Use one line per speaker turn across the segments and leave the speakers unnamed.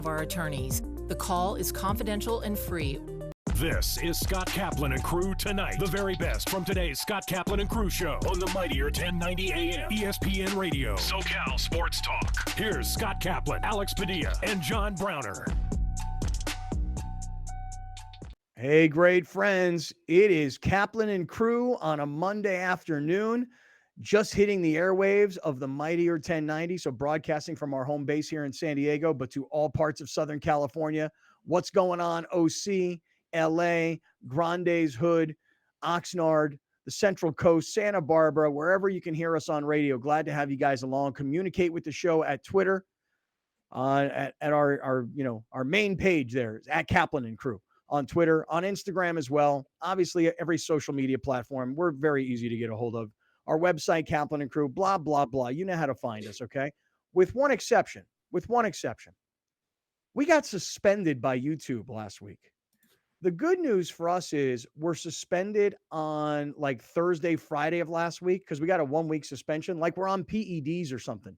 of our attorneys. The call is confidential and free.
This is Scott Kaplan and Crew Tonight. The very best from today's Scott Kaplan and Crew show on the mightier 1090 AM ESPN Radio. SoCal Sports Talk. Here's Scott Kaplan, Alex Padilla, and John Browner.
Hey, great friends. It is Kaplan and Crew on a Monday afternoon, just hitting the airwaves of the mightier 1090. So broadcasting from our home base here in San Diego, but to all parts of Southern California. What's going on, OC? LA, Grande's Hood, Oxnard, the Central Coast, Santa Barbara, wherever you can hear us on radio. Glad to have you guys along. Communicate with the show at Twitter, at our main page there is at Kaplan and Crew on Twitter, on Instagram as well. Obviously, every social media platform. We're very easy to get a hold of. Our website, Kaplan and Crew, blah, blah, blah. You know how to find us, okay? With one exception. We got suspended by YouTube last week. The good news for us is we're suspended on like Thursday, Friday of last week because we got a 1-week suspension, like we're on PEDs or something,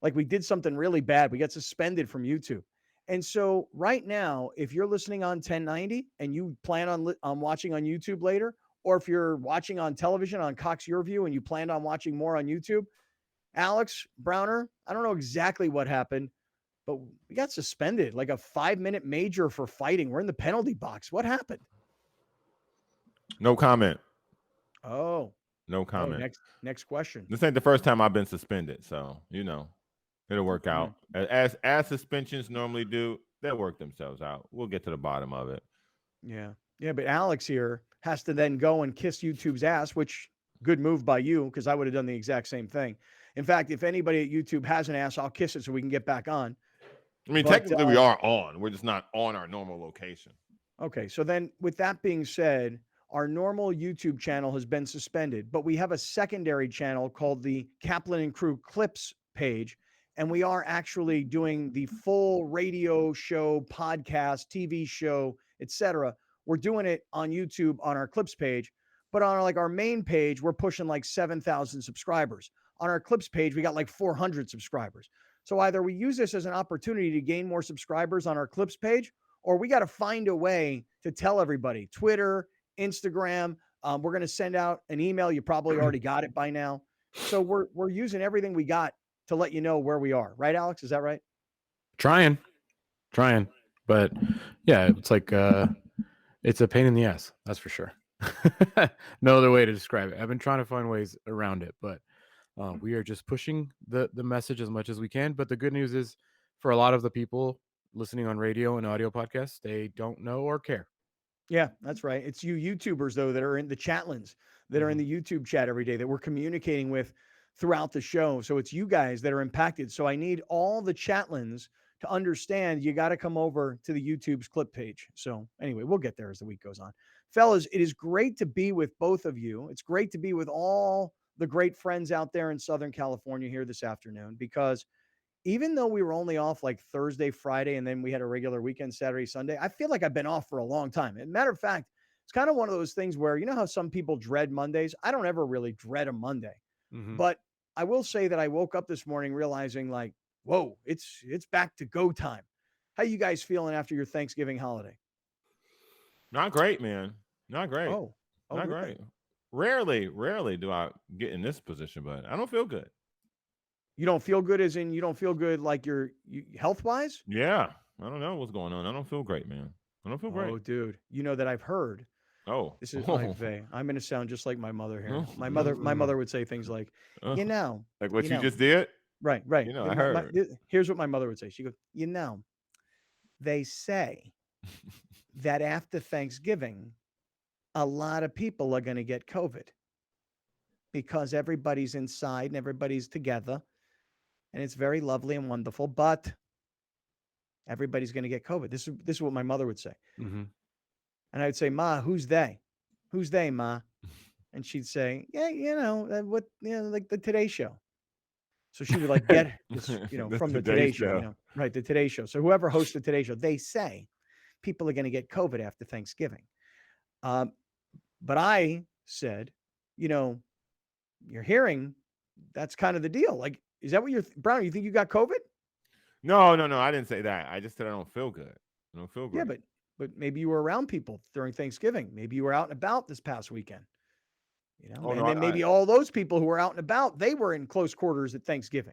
like we did something really bad. We got suspended from YouTube. And so right now, if you're listening on 1090 and you plan on watching on YouTube later, or if you're watching on television on Cox Your View and you planned on watching more on YouTube, Alex Browner, I don't know exactly what happened, but we got suspended, like a 5-minute major for fighting. We're in the penalty box. What happened?
No comment.
Oh.
No comment.
Next question.
This ain't the first time I've been suspended, so, it'll work out. As suspensions normally do, they'll work themselves out. We'll get to the bottom of it.
Yeah. Yeah, but Alex here has to then go and kiss YouTube's ass, which good move by you because I would have done the exact same thing. In fact, if anybody at YouTube has an ass, I'll kiss it so we can get back on.
I mean, technically we are on. We're just not on our normal location.
Okay. So then with that being said, our normal YouTube channel has been suspended, but we have a secondary channel called the Kaplan and Crew Clips page. And we are actually doing the full radio show, podcast, TV show, etc. We're doing it on YouTube on our Clips page, but on our main page, we're pushing like 7,000 subscribers. On our Clips page, we got like 400 subscribers. So either we use this as an opportunity to gain more subscribers on our Clips page, or we got to find a way to tell everybody. Twitter, Instagram, we're going to send out an email. You probably already got it by now. So we're using everything we got to let you know where we are. Right, Alex? Is that right?
Trying. But yeah, it's like it's a pain in the ass. That's for sure. No other way to describe it. I've been trying to find ways around it, but we are just pushing the message as much as we can. But the good news is for a lot of the people listening on radio and audio podcasts, they don't know or care.
Yeah, that's right. It's you YouTubers, though, that are in the chatlins, that are in the YouTube chat every day that we're communicating with throughout the show. So it's you guys that are impacted. So I need all the chatlins to understand you got to come over to the YouTube's clip page. So anyway, we'll get there as the week goes on. Fellas, it is great to be with both of you. It's great to be with all the great friends out there in Southern California here this afternoon, because even though we were only off like Thursday, Friday, and then we had a regular weekend, Saturday, Sunday, I feel like I've been off for a long time. As a matter of fact, it's kind of one of those things where, you know how some people dread Mondays? I don't ever really dread a Monday. But I will say that I woke up this morning realizing like, whoa, it's back to go time. How you guys feeling after your Thanksgiving holiday?
Not great, man. Not great.
Oh
not
really?
Great. Rarely do I get in this position, but I don't feel good.
You don't feel good as in you don't feel good like you health-wise?
Yeah. I don't know what's going on. I don't feel great, man. I don't feel great.
Oh, dude. You know that I've heard.
Oh.
This is like I'm going to sound just like my mother here. My mother would say things like,
like what you just did?
Right.
I heard.
Here's what my mother would say. She goes, they say that after Thanksgiving, a lot of people are going to get COVID because everybody's inside and everybody's together. And it's very lovely and wonderful, but everybody's going to get COVID. This is what my mother would say. And I would say, Ma, who's they? Who's they, Ma? And she'd say, yeah, like the Today Show. So she would like get this, from the Today Show, right? The Today Show. So whoever hosts the Today Show, they say people are going to get COVID after Thanksgiving. But I said, you're hearing that's kind of the deal. Like, is that what Brown, you think you got COVID?
No, I didn't say that. I just said I don't feel good. I don't feel
Yeah,
great.
but maybe you were around people during Thanksgiving. Maybe you were out and about this past weekend.
Oh
And
no,
then maybe all those people who were out and about, they were in close quarters at Thanksgiving.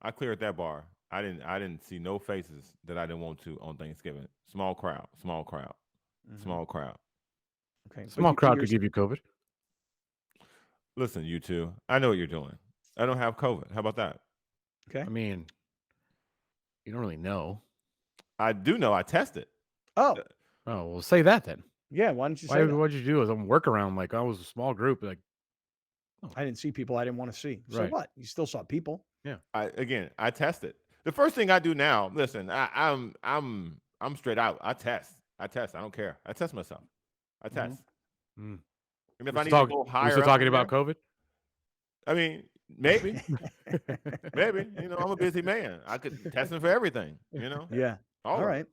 I cleared that bar. I didn't see no faces that I didn't want to on Thanksgiving. Small crowd, small crowd, small crowd.
Okay,
Small crowd could give you COVID.
Listen, you two, I know what you're doing. I don't have COVID. How about that?
Okay.
I mean, you don't really know.
I do know. I tested.
Oh,
Oh, well, say that then.
yeah. Why didn't you say that?
What'd you do? As a workaround, like I was a small group, like
I didn't see people I didn't want to see. So
Right.
what? You still saw people.
yeah.
I tested. The first thing I do now, listen, I'm straight out. I test. I don't care. I test myself. I test.
Mm.
And if
We
I need
still
to go
we
higher,
still
up
talking
in
about
there,
COVID?
I mean, maybe, maybe. I'm a busy man. I could testing for everything.
Yeah.
All
All
of
right.
it.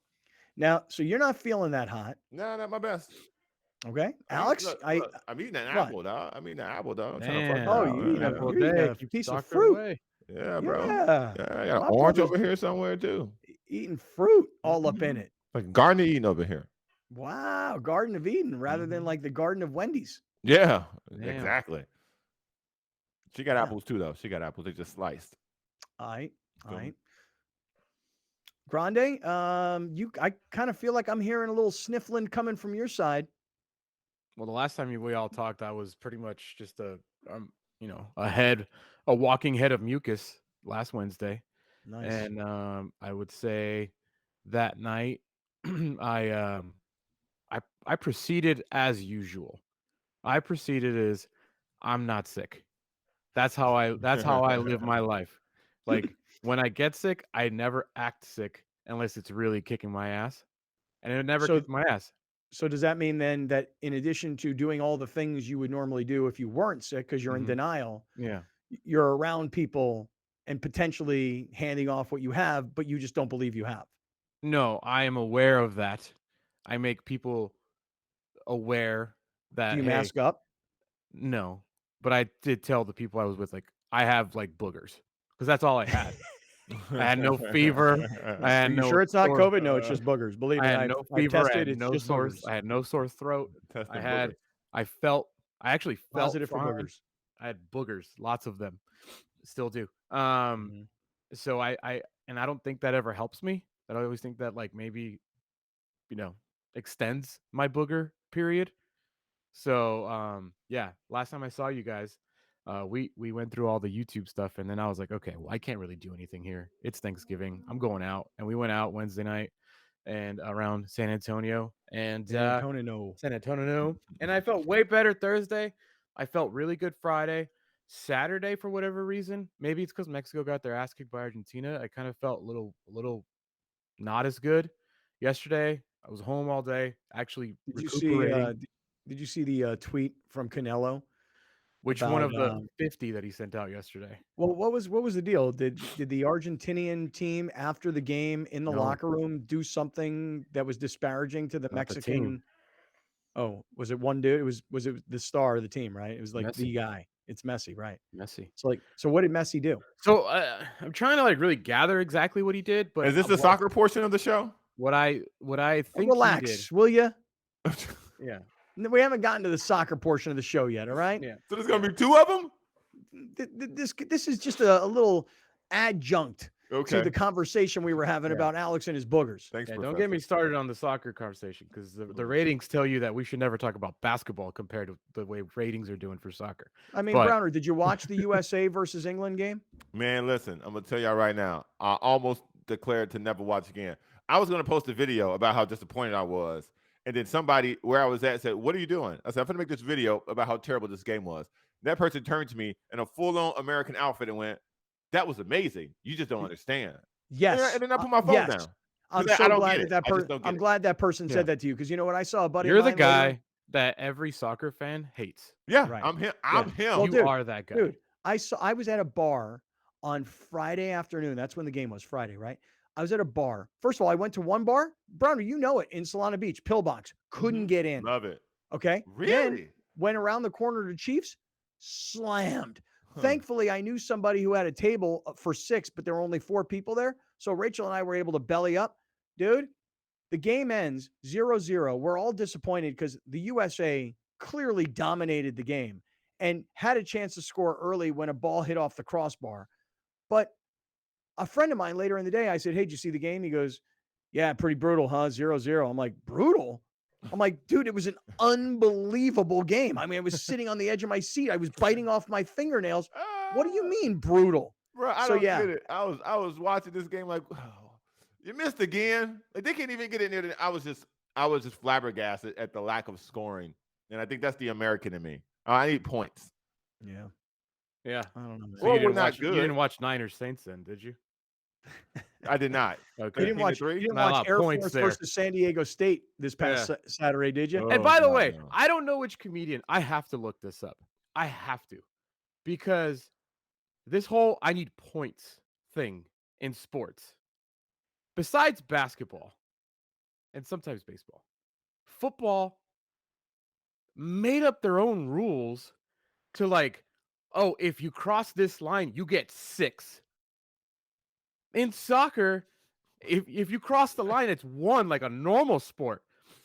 Now, so you're not feeling that hot.
No, not my best.
Okay.
I mean,
Alex,
look, I'm eating an
what?
apple, dog. I'm eating an apple, dog. I'm trying to fuck
Man,
it
Oh,
out.
you're eating a,
apple
you're eating
day
a
keeps
piece of
doctor
fruit.
away.
Yeah, bro.
Yeah.
Yeah, I got
My
an orange
brother's
over here somewhere too.
eating fruit all up in it.
Like Garden of Eden over here.
Wow. Garden of Eden rather than like the Garden of Wendy's.
Yeah,
Damn.
exactly. She got
Yeah.
apples too, though. She got apples. They just sliced.
All right. All
Go.
right. Grande, I kind of feel like I'm hearing a little sniffling coming from your side.
Well, the last time we all talked, I was pretty much just a walking head of mucus last Wednesday.
Nice.
And I would say that night I proceeded as usual. I proceeded as I'm not sick. That's how I live my life. Like when I get sick, I never act sick unless it's really kicking my ass. And it never
So
kicked my ass.
So does that mean then that in addition to doing all the things you would normally do if you weren't sick because you're in
Mhm.
denial,
Yeah.
you're around people and potentially handing off what you have, but you just don't believe you have?
No, I am aware of that. I make people aware
Do
that
you
hey,
mask up?
no. But I did tell the people I was with, like, I have like boogers. Because that's all I had. I had no fever. I
Are
had
you
no
sure it's not
sore.
COVID? No, it's just boogers. Believe
I
me,
had
I've
no
I've
fever. I
tested.
had
It's
no
just
sore.
boogers.
I had no sore throat.
Testing
I actually felt
Positive for
fine.
boogers.
I had boogers, lots of them. Still do.
Mhm.
So I and I don't think that ever helps me. I always think that like maybe, extends my booger period. So yeah, last time I saw you guys, we went through all the YouTube stuff, and then I was like, okay, well, I can't really do anything here. It's Thanksgiving. I'm going out. And we went out Wednesday night and around San Antonio and San Antonio. And I felt way better Thursday. I felt really good Friday. Saturday, for whatever reason, maybe it's because Mexico got their ass kicked by Argentina. I kind of felt a little not as good. Yesterday, I was home all day, actually
Did you see?
recuperating.
Did you see the tweet from Canelo
Which one
about?
of the 50 that he sent out yesterday?
Well, what was the deal? Did the Argentinian team after the game in the
No,
locker room do something that was disparaging to the
not the team.
Mexican? Oh, was it one dude? Was it the star of the team, right? It was like the
Messi.
guy. It's Messi, right?
Messy.
So what did Messi do?
So I'm trying to like really gather exactly what he did, but
Is this the soccer portion of the show?
what I think he did.
Relax, will you?
Yeah.
We haven't gotten to the soccer portion of the show yet. All right.
Yeah.
So there's gonna be two of them.
This is just a little adjunct to
Okay.
the conversation we were having
Yeah.
about Alex and his boogers.
Thanks,
Yeah,
Professor.
don't get me started on the soccer conversation because the ratings tell you that we should never talk about basketball compared to the way ratings are doing for soccer.
I mean,
But-
Browner, did you watch the USA versus England game?
Man, listen, I'm gonna tell y'all right now. I almost declared to never watch again. I was gonna post a video about how disappointed I was, and then somebody where I was at said, "What are you doing?" I said, "I'm gonna make this video about how terrible this game was." That person turned to me in a full-on American outfit and went, "That was amazing. You just don't understand."
Yes.
And then I put my phone
yes.
down.
I'm
I
so
don't
glad
get
that
it. I just don't get
I'm
it.
glad that person
Yeah.
said that to you because you know what? I saw a buddy.
You're
of
the
mine
guy
later-
that every soccer fan hates.
Yeah,
Right.
I'm him. I'm him.
Well,
You
dude,
are that guy.
Dude, I was at a bar on Friday afternoon. That's when the game was, Friday, right? I was at a bar. First of all, I went to one bar. Browner, you know it, in Solana Beach, Pillbox. Couldn't get in.
Love it.
Okay.
Really?
Then went around the corner to Chiefs, slammed.
Huh.
Thankfully, I knew somebody who had a table for 6, but there were only 4 people there. So Rachel and I were able to belly up. Dude, the game ends 0-0. We're all disappointed because the USA clearly dominated the game and had a chance to score early when a ball hit off the crossbar. But a friend of mine later in the day, I said, "Hey, did you see the game?" He goes, "Yeah, pretty brutal, huh? 0-0." I'm like, "Brutal?" I'm like, "Dude, it was an unbelievable game. I mean, I was sitting on the edge of my seat. I was biting off my fingernails. What do you mean brutal?"
Bro, I
So
don't
yeah,
get it. I was watching this game like, oh, you missed again. Like they can't even get in there. I was just flabbergasted at the lack of scoring, and I think that's the American in me. I need points.
yeah,
Yeah.
I don't know, man.
So
Well,
you
we're
didn't
not
watch. You
good.
didn't watch Niners Saints then, did you?
I did not.
Okay.
You didn't watch.
13-3?
You didn't
Not a lot
watch
of
Air
points
Force
there.
versus San Diego State this past Saturday, did you?
And
Oh,
by the
God,
way,
no.
I don't know which comedian. I have to look this up. I have to, because this whole I need points thing in sports, besides basketball and sometimes baseball, football made up their own rules to like, oh, if you cross this line, you get 6. In soccer, if you cross the line, it's 1, like a normal sport.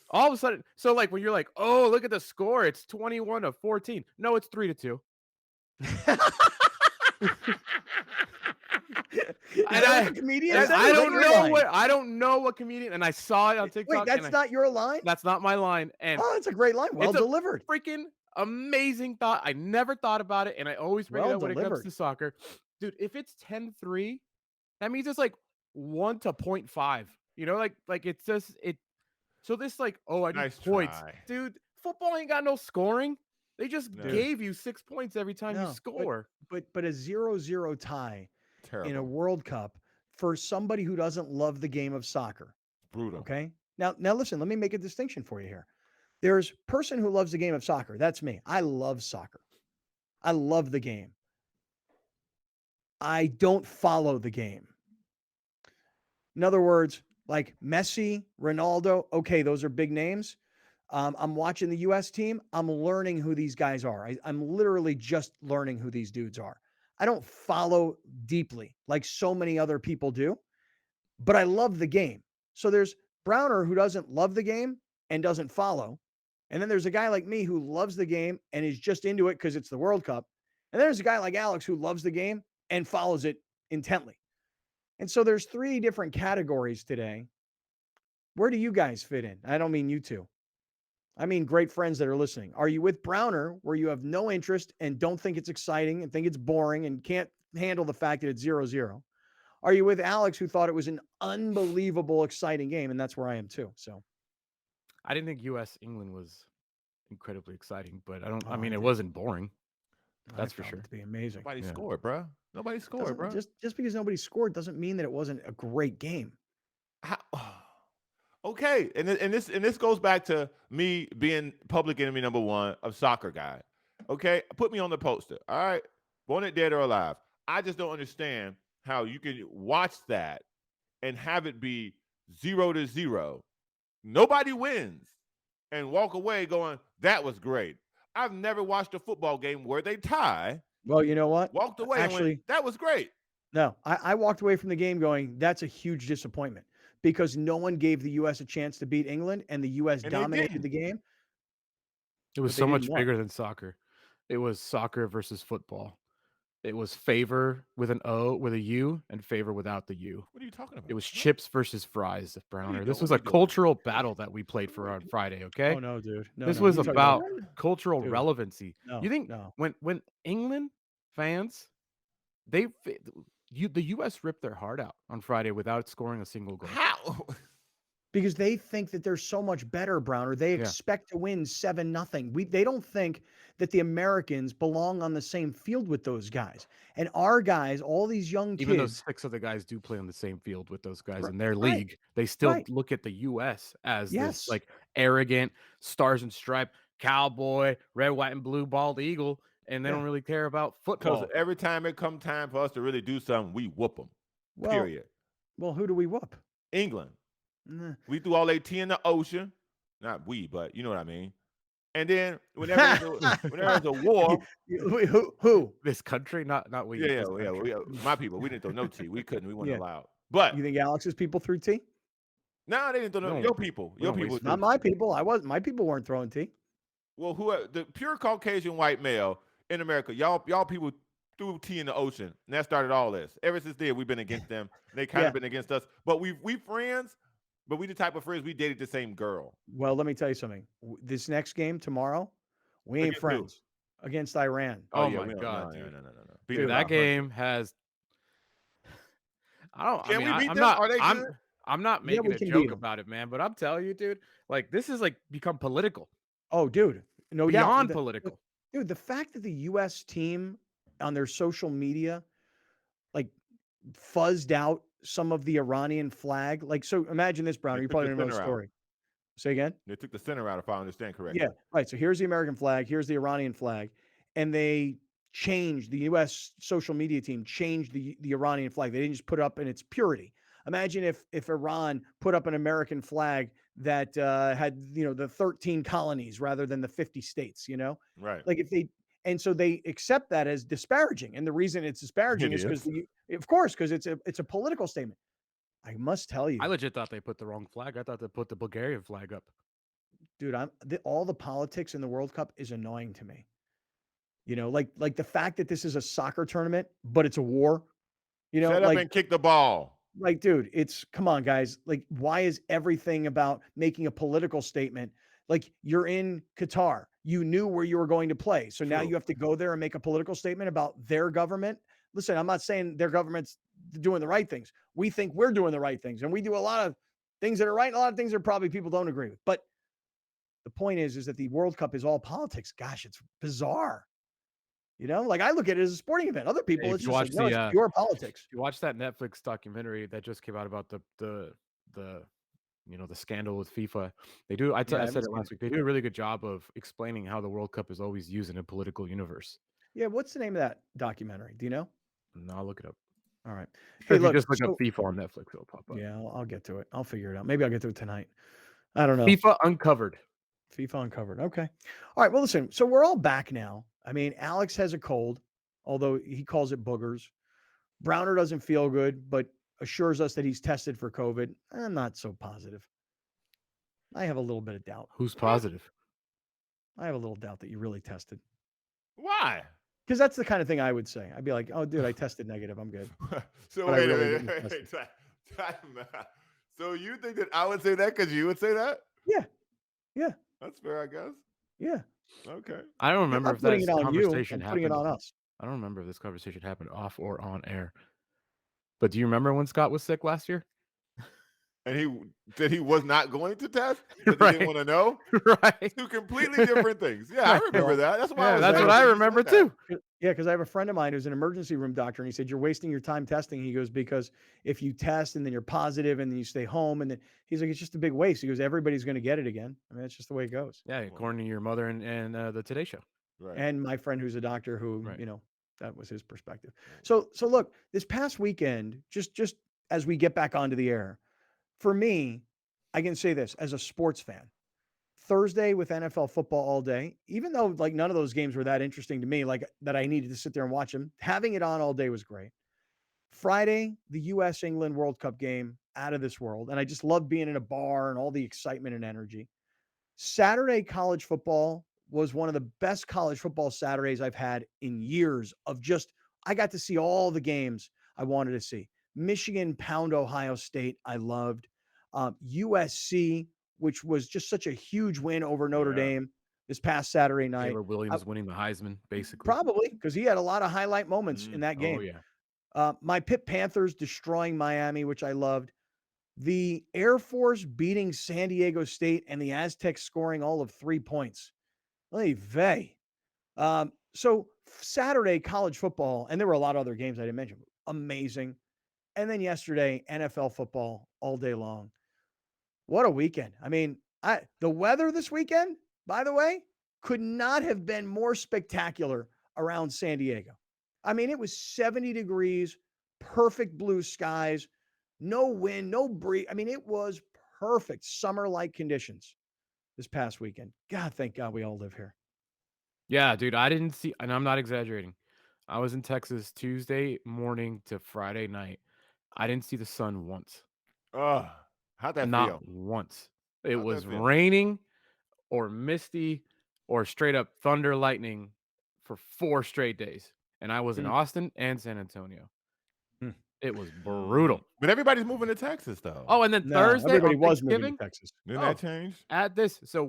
All of a sudden, so like when you're like, oh, look at the score, it's 21-14. No, it's 3-2.
Is
And
that what the comedian
and
said?
I
Or is that
don't
your
know
line?
I don't know what comedian, and I saw it on TikTok.
Wait, that's not your line?
That's not my line. And
Oh, that's a great line. Well
it's a
delivered.
freaking amazing thought. I never thought about it, and I always bring it
Well
up when it comes
delivered.
to soccer. Dude, if it's 10-3, that means it's like 1 to 0.5. You know, like it's just it. So this like, oh, I need
Nice
points,
try.
dude. Football ain't got no scoring. They just
No.
gave you 6 points every time you
No,
score.
but a 0-0 tie in a
Terrible.
World Cup for somebody who doesn't love the game of soccer.
Brutal.
Okay. Now listen, let me make a distinction for you here. There's person who loves the game of soccer. That's me. I love soccer. I love the game. I don't follow the game. In other words, like Messi, Ronaldo, okay, those are big names. I'm watching the U.S. team. I'm learning who these guys are. I'm literally just learning who these dudes are. I don't follow deeply like so many other people do, but I love the game. So there's Browner who doesn't love the game and doesn't follow. And then there's a guy like me who loves the game and is just into it because it's the World Cup. And then there's a guy like Alex who loves the game and follows it intently. And so there's 3 different categories today. Where do you guys fit in? I don't mean you two. I mean great friends that are listening. Are you with Browner, where you have no interest and don't think it's exciting and think it's boring and can't handle the fact that it's 0-0? Are you with Alex, who thought it was an unbelievable, exciting game? And that's where I am too. So
I didn't think U.S. England was incredibly exciting, but I
I
mean, it
did.
wasn't boring.
I
That's for
found
sure.
it to be amazing.
Nobody
Yeah.
scored, bro. Nobody scored,
Doesn't-
bro.
Just because nobody scored doesn't mean that it wasn't a great game.
How, okay, and this goes back to me being public enemy number 1 of soccer guy. Okay, put me on the poster. All right, born it dead or alive. I just don't understand how you can watch that and have it be 0-0. Nobody wins, and walk away going, "That was great." I've never watched a football game where they tie,
Well, you know what?
walked away, and
Actually,
went, "That was great."
no, I walked away from the game going, that's a huge disappointment because no one gave the U.S. a chance to beat England and the U.S.
And they
dominated the
didn't.
game.
It was
But they
so much
didn't what?
bigger than soccer. It was soccer versus football. It was favor with an O, with a U, and favor without the U.
What are you talking about?
It was
What?
chips versus fries, Browner.
doing?
This was
What
a
are you doing?
cultural battle that we played for on Friday, okay?
Oh, no, dude. No,
This
no.
was
You talking
about
about-
cultural
Dude,
relevancy.
no,
You think
no.
when England fans, the U.S. ripped their heart out on Friday without scoring a single goal.
How?
Because they think that they're so much better, Browner. They
Yeah.
expect to win 7-0. They don't think that the Americans belong on the same field with those guys. And our guys, all these young
Even though
kids,
6 of the guys do play on the same field with those guys
Right,
in their
right,
league, they still
right.
look at the U.S. as
Yes.
this like arrogant stars and stripe cowboy, red, white, and blue bald eagle, and they
Yeah.
don't really care about
Because
football.
every time it come time for us to really do something, we whoop them.
Well,
Period.
well, who do we whoop?
England.
Nah.
We threw all their tea in the ocean. Not we, but you know what I mean. And then whenever there's a war,
Who?
This country, not we.
yeah,
this
yeah,
country.
my people, we didn't throw no tea. We couldn't. We weren't
Yeah.
allowed. But
You think Alex's people threw tea?
no, they didn't.
We don't-
Your people.
we
Your
don't
people.
waste
Not
threw
my
tea.
people. My people weren't throwing tea.
Well, the pure Caucasian white male in America, y'all people threw tea in the ocean, and that started all this. Ever since then, we've been against them, and they kind
Yeah.
of been against us. But we friends, but we the type of friends we dated the same girl.
Well, let me tell you something. This next game tomorrow, we ain't
Against who?
friends against Iran.
Oh
yeah,
my
we don't,
God,
no,
dude.
no. Beat
Dude,
it
That
by 100.
game has.
Can we beat
I'm
them?
not.
Are they good?
I'm not
Yeah,
making
we
a
can beat
joke
'em.
about it, man. But I'm telling you, dude. Like this is like become political,
Oh, dude, no doubt.
beyond political.
Dude, the fact that the U.S. team on their social media, like, fuzzed out some of the Iranian flag. Like, so imagine this, Browner.
They
You
took
probably
the
don't know the
center out.
story. Say again?
They took the center out, if I understand correctly.
Yeah, right. So here's the American flag, here's the Iranian flag, and they changed the U.S. social media team changed the Iranian flag. They didn't just put it up in its purity. Imagine if Iran put up an American flag that had the 13 colonies rather than the 50 states.
Right.
Like if they and so they accept that as disparaging, and the reason it's disparaging
It
is because
is.
of course, because it's a political statement. I must tell you,
I legit thought they put the wrong flag. I thought they put the Bulgarian flag up.
dude, all the politics in the World Cup is annoying to me. Like the fact that this is a soccer tournament, but it's a war.
Shut up and kick the ball.
Like, dude, come on, guys. Like, why is everything about making a political statement? Like, you're in Qatar. You knew where you were going to play. So now
True.
you have to go there and make a political statement about their government. Listen, I'm not saying their government's doing the right things. We think we're doing the right things. And we do a lot of things that are right and a lot of things that probably people don't agree with. But the point is that the World Cup is all politics. Gosh, it's bizarre. Like I look at it as a sporting event. Other people,
If
it's
you
just
watch
like, no, it's pure politics.
You watch that Netflix documentary that just came out about the the scandal with FIFA. They do. I said it last week. They do a really good job of explaining how the World Cup is always used in a political universe.
Yeah, what's the name of that documentary? Do you know?
No, I'll look it up.
All right.
Hey, if you just look up FIFA on Netflix, it'll pop up.
Yeah, I'll get to it. I'll figure it out. Maybe I'll get to it tonight. I don't know.
FIFA Uncovered.
FIFA Uncovered. Okay. All right. Well, listen. So we're all back now. I mean, Alex has a cold, although he calls it boogers. Browner doesn't feel good, but assures us that he's tested for COVID. I'm not so positive. I have a little bit of doubt.
Who's positive?
I have a little doubt that you really tested.
Why?
Because that's the kind of thing I would say. I'd be like, "Oh, dude, I tested negative. I'm good."
So
But I
wait a
really
minute.
didn't test
Time out. So you think that I would say that because you would say that?
Yeah. Yeah.
That's fair, I guess.
Yeah.
Okay.
I don't
I'm
remember
not
if
putting
that
it on you.
conversation
I'm putting it
happened.
on us.
I don't remember if this conversation happened off or on air. But do you remember when Scott was sick last year?
And he said he was not going to test because
Right.
he didn't want to know.
Right.
Two completely different things. Yeah, I remember that. That's why.
Yeah,
I was
that's
like,
what I
"You said
remember
that."
too.
Yeah, because I have a friend of mine who's an emergency room doctor, and he said, "You're wasting your time testing." He goes, "Because if you test and then you're positive and then you stay home, and then he's like, it's just a big waste." He goes, "Everybody's going to get it again. I mean, that's just the way it goes."
Yeah, according to your mother and the Today Show.
Right.
And my friend who's a doctor who,
Right.
that was his perspective. So look, this past weekend, just as we get back onto the air, for me, I can say this as a sports fan. Thursday with NFL football all day, even though like none of those games were that interesting to me, like that I needed to sit there and watch them, having it on all day was great. Friday, the US England World Cup game, out of this world. And I just love being in a bar and all the excitement and energy. Saturday, college football was one of the best college football Saturdays I've had in years of just, I got to see all the games I wanted to see. Michigan pound Ohio State, I loved. USC, which was just such a huge win over Notre Dame this past Saturday night.
Caleb Williams winning the Heisman, basically.
Probably because he had a lot of highlight moments in that game.
Oh, yeah.
My Pitt Panthers destroying Miami, which I loved. The Air Force beating San Diego State and the Aztecs scoring all of 3 points. Oy vey. So Saturday, college football, and there were a lot of other games I didn't mention. Amazing. And then yesterday, NFL football all day long. What a weekend. I mean, the weather this weekend, by the way, could not have been more spectacular around San Diego. I mean, it was 70 degrees, perfect blue skies, no wind, no breeze. I mean, it was perfect summer-like conditions this past weekend. God, thank God we all live here.
Yeah, dude, I didn't see, and I'm not exaggerating. I was in Texas Tuesday morning to Friday night, I didn't see the sun once.
Oh, how'd that
Not
feel?
once. It
How'd that
was
feel?
raining or misty or straight up thunder lightning for 4 straight days. And I was in Austin and San Antonio.
Mm.
It was brutal.
But everybody's moving to Texas, though.
Oh, and then
No,
Thursday
everybody
on
was moving to
Thanksgiving,
Texas.
Didn't that change?
at this. So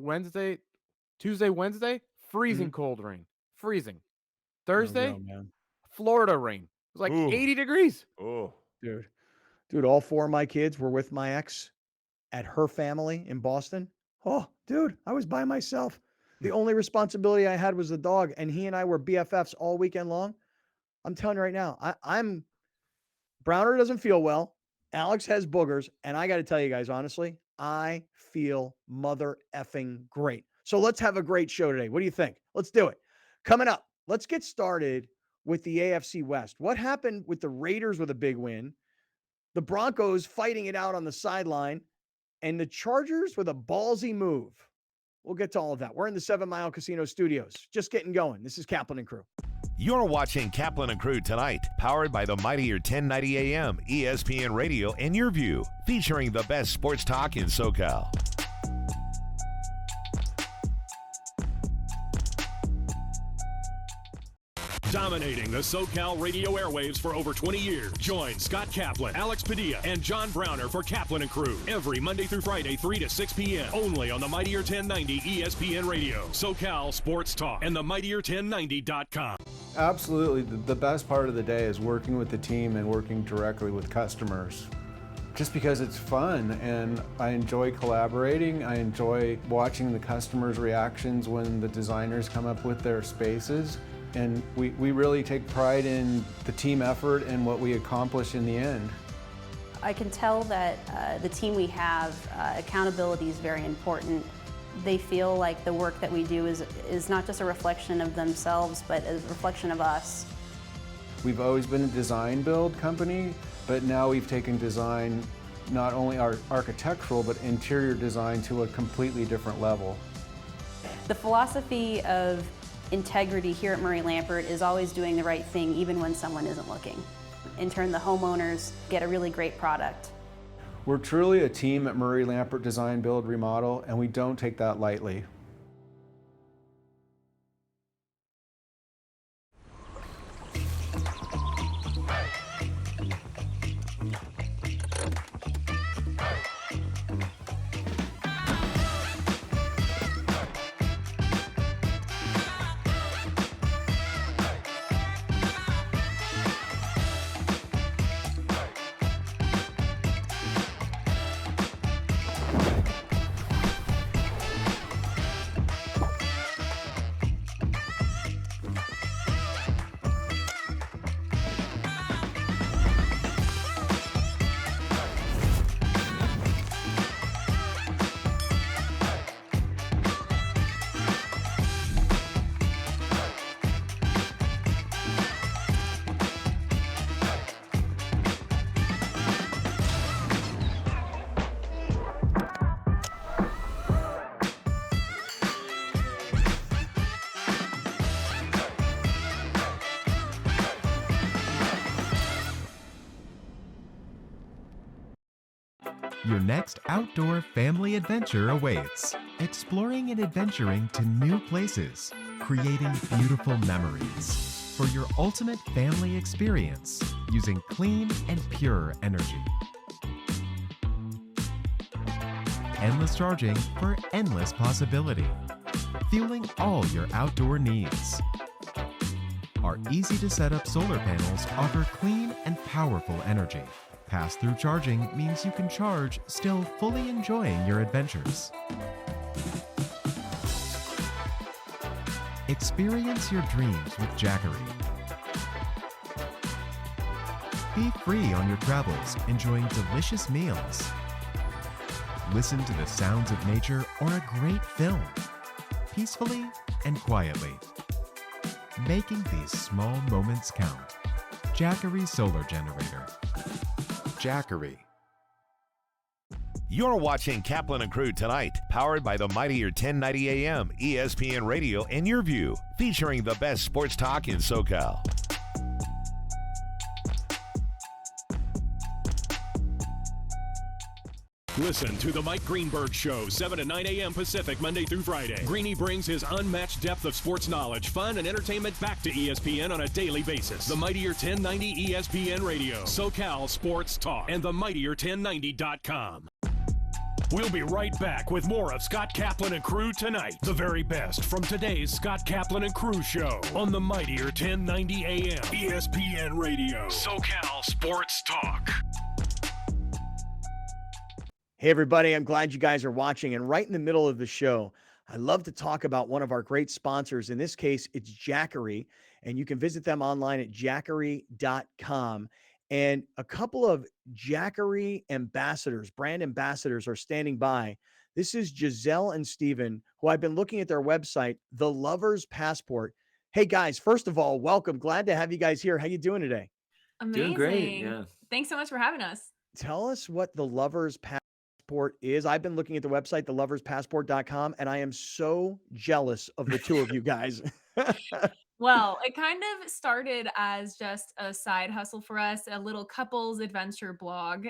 Tuesday, Wednesday, freezing
Mm-hmm.
cold rain. Freezing.
No
Thursday,
go, man.
Florida rain. It was like
Ooh.
80 degrees.
Oh,
Dude, all 4 of my kids were with my ex at her family in Boston. Oh, dude, I was by myself. The only responsibility I had was the dog, and he and I were BFFs all weekend long. I'm telling you right now, I'm Browner doesn't feel well. Alex has boogers, and I got to tell you guys honestly, I feel mother effing great. So let's have a great show today. What do you think? Let's do it. Coming up, let's get started with the AFC West. What happened with the Raiders with a big win? The Broncos fighting it out on the sideline, and the Chargers with a ballsy move. We'll get to all of that. We're in the 7 Mile Casino Studios. Just getting going. This is Kaplan and Crew.
You're watching Kaplan and Crew tonight, powered by the mightier 1090 AM, ESPN Radio, and Your View, featuring the best sports talk in SoCal.
Dominating the SoCal radio airwaves for over 20 years. Join Scott Kaplan, Alex Padilla, and John Browner for Kaplan and Crew every Monday through Friday, 3 to 6 p.m. only on the mightier 1090 ESPN Radio, SoCal Sports Talk, and the mightier1090.com.
Absolutely. The best part of the day is working with the team and working directly with customers. Just because it's fun and I enjoy collaborating. I enjoy watching the customers' reactions when the designers come up with their spaces. And we really take pride in the team effort and what we accomplish in the end.
I can tell that the team we have, accountability is very important. They feel like the work that we do is not just a reflection of themselves, but a reflection of us.
We've always been a design build company, but now we've taken design, not only our architectural, but interior design to a completely different level.
The philosophy of integrity here at Murray Lampert is always doing the right thing even when someone isn't looking. In turn, the homeowners get a really great product.
We're truly a team at Murray Lampert Design, Build, Remodel, and we don't take that lightly.
Your next outdoor family adventure awaits. Exploring and adventuring to new places, creating beautiful memories for your ultimate family experience using clean and pure energy. Endless charging for endless possibility. Fueling all your outdoor needs. Our easy to set up solar panels offer clean and powerful energy. Pass-through charging means you can charge still fully enjoying your adventures. Experience your dreams with Jackery. Be free on your travels, enjoying delicious meals. Listen to the sounds of nature or a great film, peacefully and quietly. Making these small moments count. Jackery Solar Generator.
Jackery. You're watching Kaplan and Crew tonight, powered by the mightier 1090 AM, ESPN Radio, and Your View, featuring the best sports talk in SoCal.
Listen to the Mike Greenberg Show, 7 to 9 a.m. Pacific, Monday through Friday. Greeny brings his unmatched depth of sports knowledge, fun, and entertainment back to ESPN on a daily basis. The Mightier 1090 ESPN Radio, SoCal Sports Talk, and the Mightier1090.com. We'll be right back with more of Scott Kaplan and crew tonight. The very best from today's Scott Kaplan and crew show on the Mightier 1090 AM, ESPN Radio, SoCal Sports Talk.
Hey, everybody, I'm glad you guys are watching. And right in the middle of the show, I love to talk about one of our great sponsors. In this case, it's Jackery, and you can visit them online at jackery.com. And a couple of Jackery ambassadors, brand ambassadors, are standing by. This is Giselle and Steven, who I've been looking at their website, The Lover's Passport. Hey, guys, first of all, welcome. Glad to have you guys here. How you doing today?
Amazing.
Doing great, yeah.
Thanks so much for having us.
Tell us what The Lover's Passport is. I've been looking at the website, theloverspassport.com, and I am so jealous of the two of you guys.
Well, it kind of started as just a side hustle for us, a little couples adventure blog,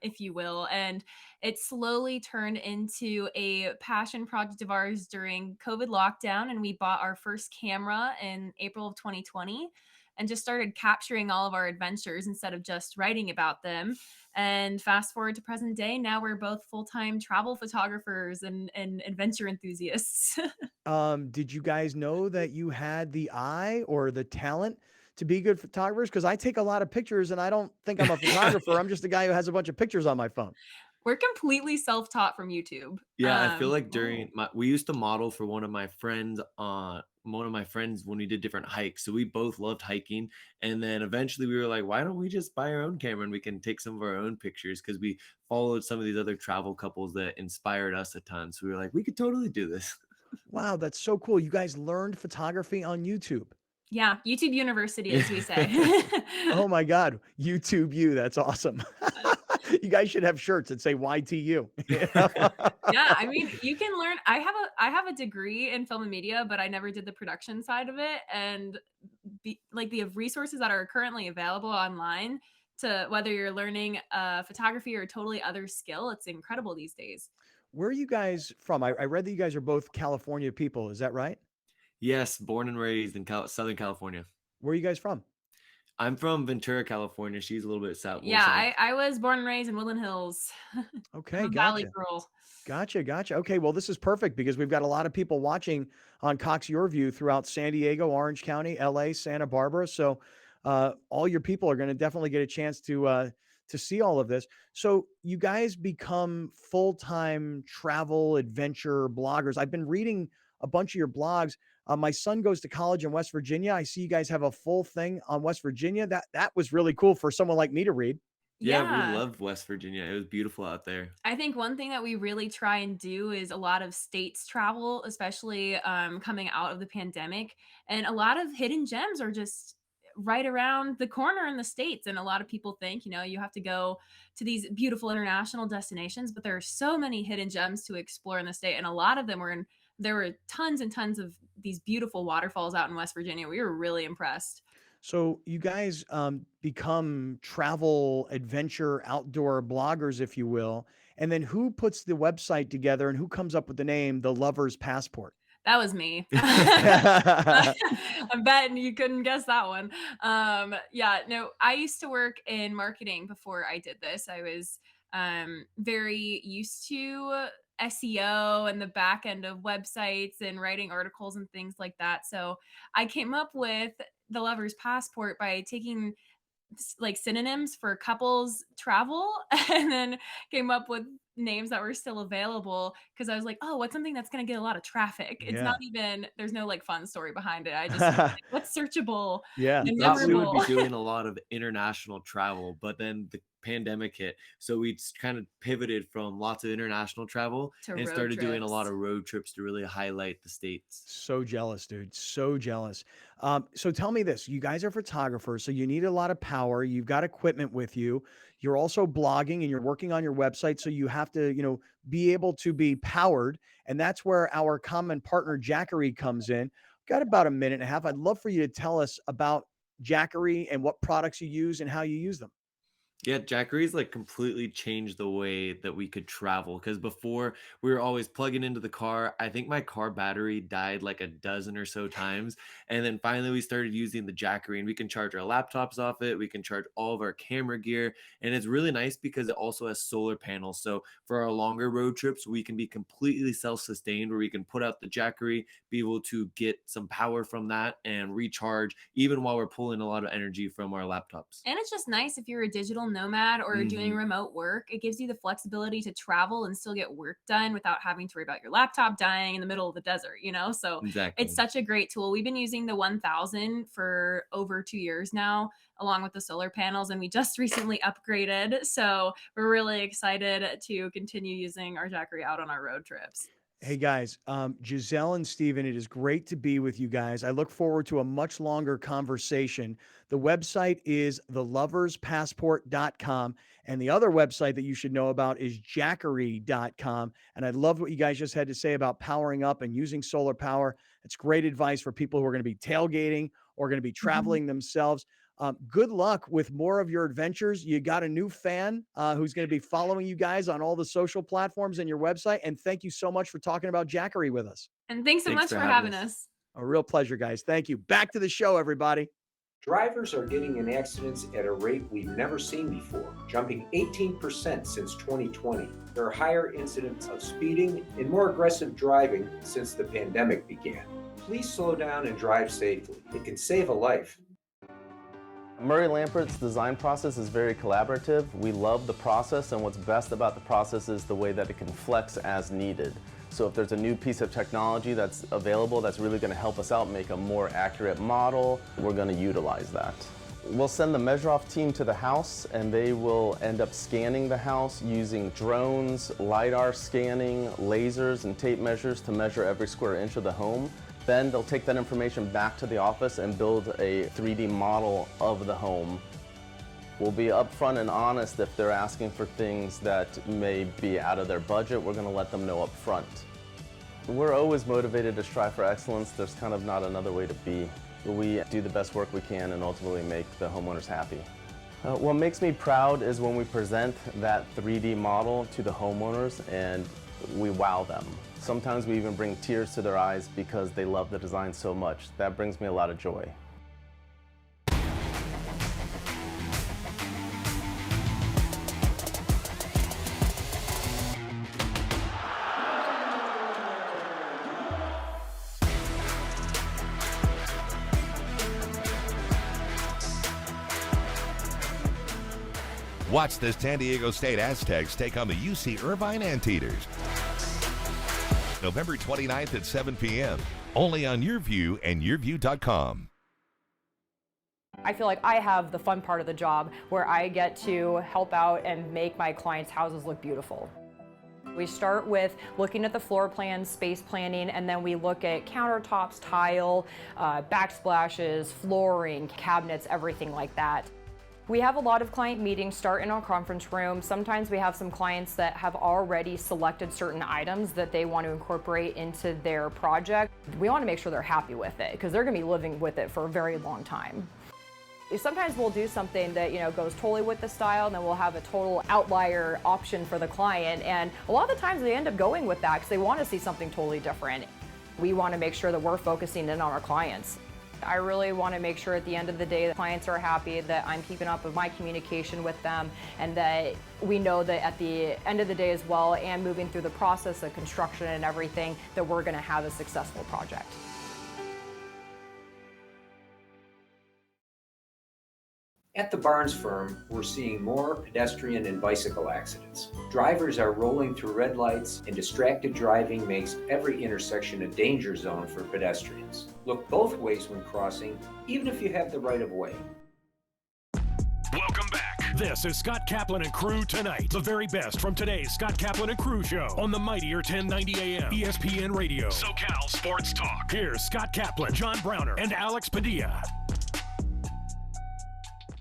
if you will. And it slowly turned into a passion project of ours during COVID lockdown. And we bought our first camera in April of 2020 and just started capturing all of our adventures instead of just writing about them. And fast forward to present day, now we're both full-time travel photographers and adventure enthusiasts.
Did you guys know that you had the eye or the talent to be good photographers? Because I take a lot of pictures and I don't think I'm a photographer. I'm just a guy who has a bunch of pictures on my phone.
We're completely self-taught from YouTube.
Yeah, I feel like we used to model for one of my friends when we did different hikes. So we both loved hiking. And then eventually we were like, why don't we just buy our own camera and we can take some of our own pictures? Because we followed some of these other travel couples that inspired us a ton. So we were like, we could totally do this.
Wow, that's so cool. You guys learned photography on YouTube.
Yeah, YouTube University, as we say.
Oh my God, YouTube you. That's awesome. You guys should have shirts that say YTU.
Yeah, I mean, you can learn. I have a degree in film and media, but I never did the production side of it. And the resources that are currently available online to whether you're learning photography or a totally other skill, it's incredible these days.
Where are you guys from? I read that you guys are both California people. Is that right?
Yes, born and raised in Southern California.
Where are you guys from?
I'm from Ventura, California. She's a little bit south.
Yeah, I was born and raised in Woodland Hills.
Okay,
I'm a Valley girl.
Gotcha. Okay, well, this is perfect because we've got a lot of people watching on Cox Your View throughout San Diego, Orange County, LA, Santa Barbara. So all your people are going to definitely get a chance to see all of this. So you guys become full-time travel adventure bloggers. I've been reading a bunch of your blogs. My son goes to college in West Virginia. I see you guys have a full thing on West Virginia. That was really cool for someone like me to read.
Yeah, we loved West Virginia. It was beautiful out there.
I think one thing that we really try and do is a lot of states travel, especially coming out of the pandemic. And a lot of hidden gems are just right around the corner in the States. And a lot of people think, you have to go to these beautiful international destinations, but there are so many hidden gems to explore in the state. And a lot of them there were tons and tons of these beautiful waterfalls out in West Virginia. We were really impressed.
So you guys become travel, adventure, outdoor bloggers, if you will. And then who puts the website together and who comes up with the name, The Lover's Passport?
That was me. I'm betting you couldn't guess that one. Yeah, no, I used to work in marketing before I did this. I was very used to SEO and the back end of websites and writing articles and things like that. So I came up with The Lover's Passport by taking like synonyms for couples travel and then came up with names that were still available because I was like, oh, what's something that's going to get a lot of traffic? It's not even, there's no like fun story behind it. I just like, what's searchable and
we would
memorable.
be doing a lot of international travel, but then the pandemic hit, so we kind of pivoted from lots of international travel and started doing a lot of road trips to really highlight the states.
So jealous, dude. So jealous. So tell me this, you guys are photographers, so you need a lot of power. You've got equipment with you. You're also blogging and you're working on your website. So you have to, be able to be powered. And that's where our common partner, Jackery, comes in. Got about a minute and a half. I'd love for you to tell us about Jackery and what products you use and how you use them.
Yeah, Jackery's like completely changed the way that we could travel because before we were always plugging into the car. I think my car battery died like a dozen or so times. And then finally we started using the Jackery and we can charge our laptops off it. We can charge all of our camera gear. And it's really nice because it also has solar panels. So for our longer road trips, we can be completely self-sustained where we can put out the Jackery, be able to get some power from that and recharge even while we're pulling a lot of energy from our laptops.
And it's just nice if you're a digital nomad or doing remote work. It gives you the flexibility to travel and still get work done without having to worry about your laptop dying in the middle of the desert, you know? So it's
Exactly.
such a great tool. We've been using the 1000 for over 2 years now, along with the solar panels, and we just recently upgraded. So we're really excited to continue using our Jackery out on our road trips.
Hey guys, Giselle and Steven, it is great to be with you guys. I look forward to a much longer conversation. The website is theloverspassport.com, and the other website that you should know about is jackery.com. And I loved what you guys just had to say about powering up and using solar power. It's great advice for people who are going to be tailgating or going to be traveling themselves. Good luck with more of your adventures. You got a new fan who's going to be following you guys on all the social platforms and your website. And thank you so much for talking about Jackery with us.
And thanks so
Thanks
much
for
for
having
having
us.
us.
A real pleasure, guys. Thank you. Back to the show, everybody.
Drivers are getting in accidents at a rate we've never seen before, jumping 18% since 2020. There are higher incidents of speeding and more aggressive driving since the pandemic began. Please slow down and drive safely. It can save a life.
Murray Lampert's design process is very collaborative. We love the process, and what's best about the process is the way that it can flex as needed. So if there's a new piece of technology that's available that's really going to help us out make a more accurate model, we're going to utilize that. We'll send the measure-off team to the house, and they will end up scanning the house using drones, LiDAR scanning, lasers, and tape measures to measure every square inch of the home. Then they'll take that information back to the office and build a 3D model of the home. We'll be upfront and honest if they're asking for things that may be out of their budget. We're going to let them know up front. We're always motivated to strive for excellence. There's kind of not another way to be. We do the best work we can and ultimately make the homeowners happy. What makes me proud is when we present that 3D model to the homeowners and we wow them. Sometimes we even bring tears to their eyes because they love the design so much. That brings me a lot of joy.
Watch the San Diego State Aztecs take on the UC Irvine Anteaters. November 29th at 7 p.m. Only on YourView and YourView.com.
I feel like I have the fun part of the job where I get to help out and make my clients' houses look beautiful. We start with looking at the floor plan, space planning, and then we look at countertops, tile, backsplashes, flooring, cabinets, everything like that. We have a lot of client meetings start in our conference room. Sometimes we have some clients that have already selected certain items that they want to incorporate into their project. We want to make sure they're happy with it because they're going to be living with it for a very long time. Sometimes we'll do something that goes totally with the style, and then we'll have a total outlier option for the client. And a lot of the times they end up going with that because they want to see something totally different. We want to make sure that we're focusing in on our clients. I really want to make sure at the end of the day that clients are happy, that I'm keeping up with my communication with them, and that we know that at the end of the day as well, and moving through the process of construction and everything, that we're going to have a successful project.
At the Barnes firm, we're seeing more pedestrian and bicycle accidents. Drivers are rolling through red lights, and distracted driving makes every intersection a danger zone for pedestrians. Look both ways when crossing, even if you have the right of way.
Welcome back. This is Scott Kaplan and Crew Tonight. The very best from today's Scott Kaplan and Crew show on the mightier 1090 AM ESPN Radio. SoCal Sports Talk. Here's Scott Kaplan, John Browner, and Alex Padilla.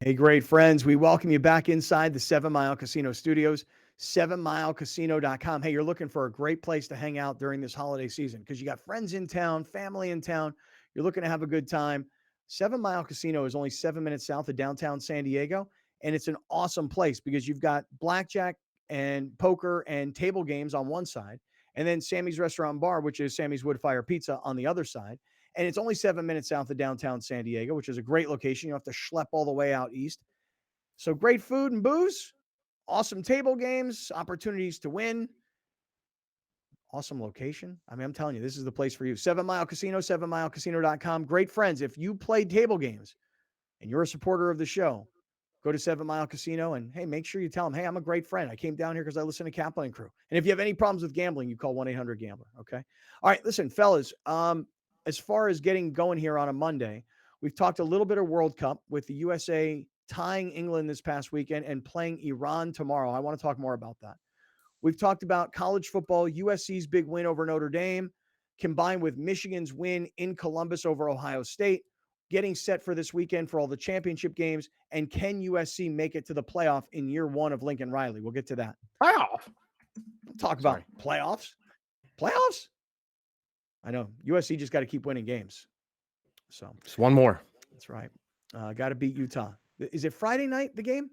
Hey, great friends. We welcome you back inside the 7 Mile Casino Studios, 7milecasino.com. Hey, you're looking for a great place to hang out during this holiday season because you got friends in town, family in town. You're looking to have a good time. 7 Mile Casino is only 7 minutes south of downtown San Diego, And it's an awesome place because you've got blackjack and poker and table games on one side, and then Sammy's Restaurant and Bar, which is Sammy's Wood Fire Pizza, on the other side. And it's only 7 minutes south of downtown San Diego, which is a great location. You don't have to schlep all the way out east. So great food and booze, awesome table games, opportunities to win. Awesome location. I mean, I'm telling you, this is the place for you. 7 Mile Casino, 7milecasino.com. Great friends. If you play table games and you're a supporter of the show, go to 7 Mile Casino and, hey, make sure you tell them, hey, I'm a great friend. I came down here because I listen to Kaplan and Crew. And if you have any problems with gambling, you call 1-800-GAMBLER, okay? All right, listen, fellas, as far as getting going here on a Monday, we've talked a little bit of World Cup with the USA tying England this past weekend and playing Iran tomorrow. I want to talk more about that. We've talked about college football, USC's big win over Notre Dame, combined with Michigan's win in Columbus over Ohio State, getting set for this weekend for all the championship games. And can USC make it to the playoff in year one of Lincoln Riley? We'll get to that.
Playoff?
Talk about playoffs. Playoffs? I know. USC just got to keep winning games. So
just one more.
That's right. Got to beat Utah. Is it Friday night, the game?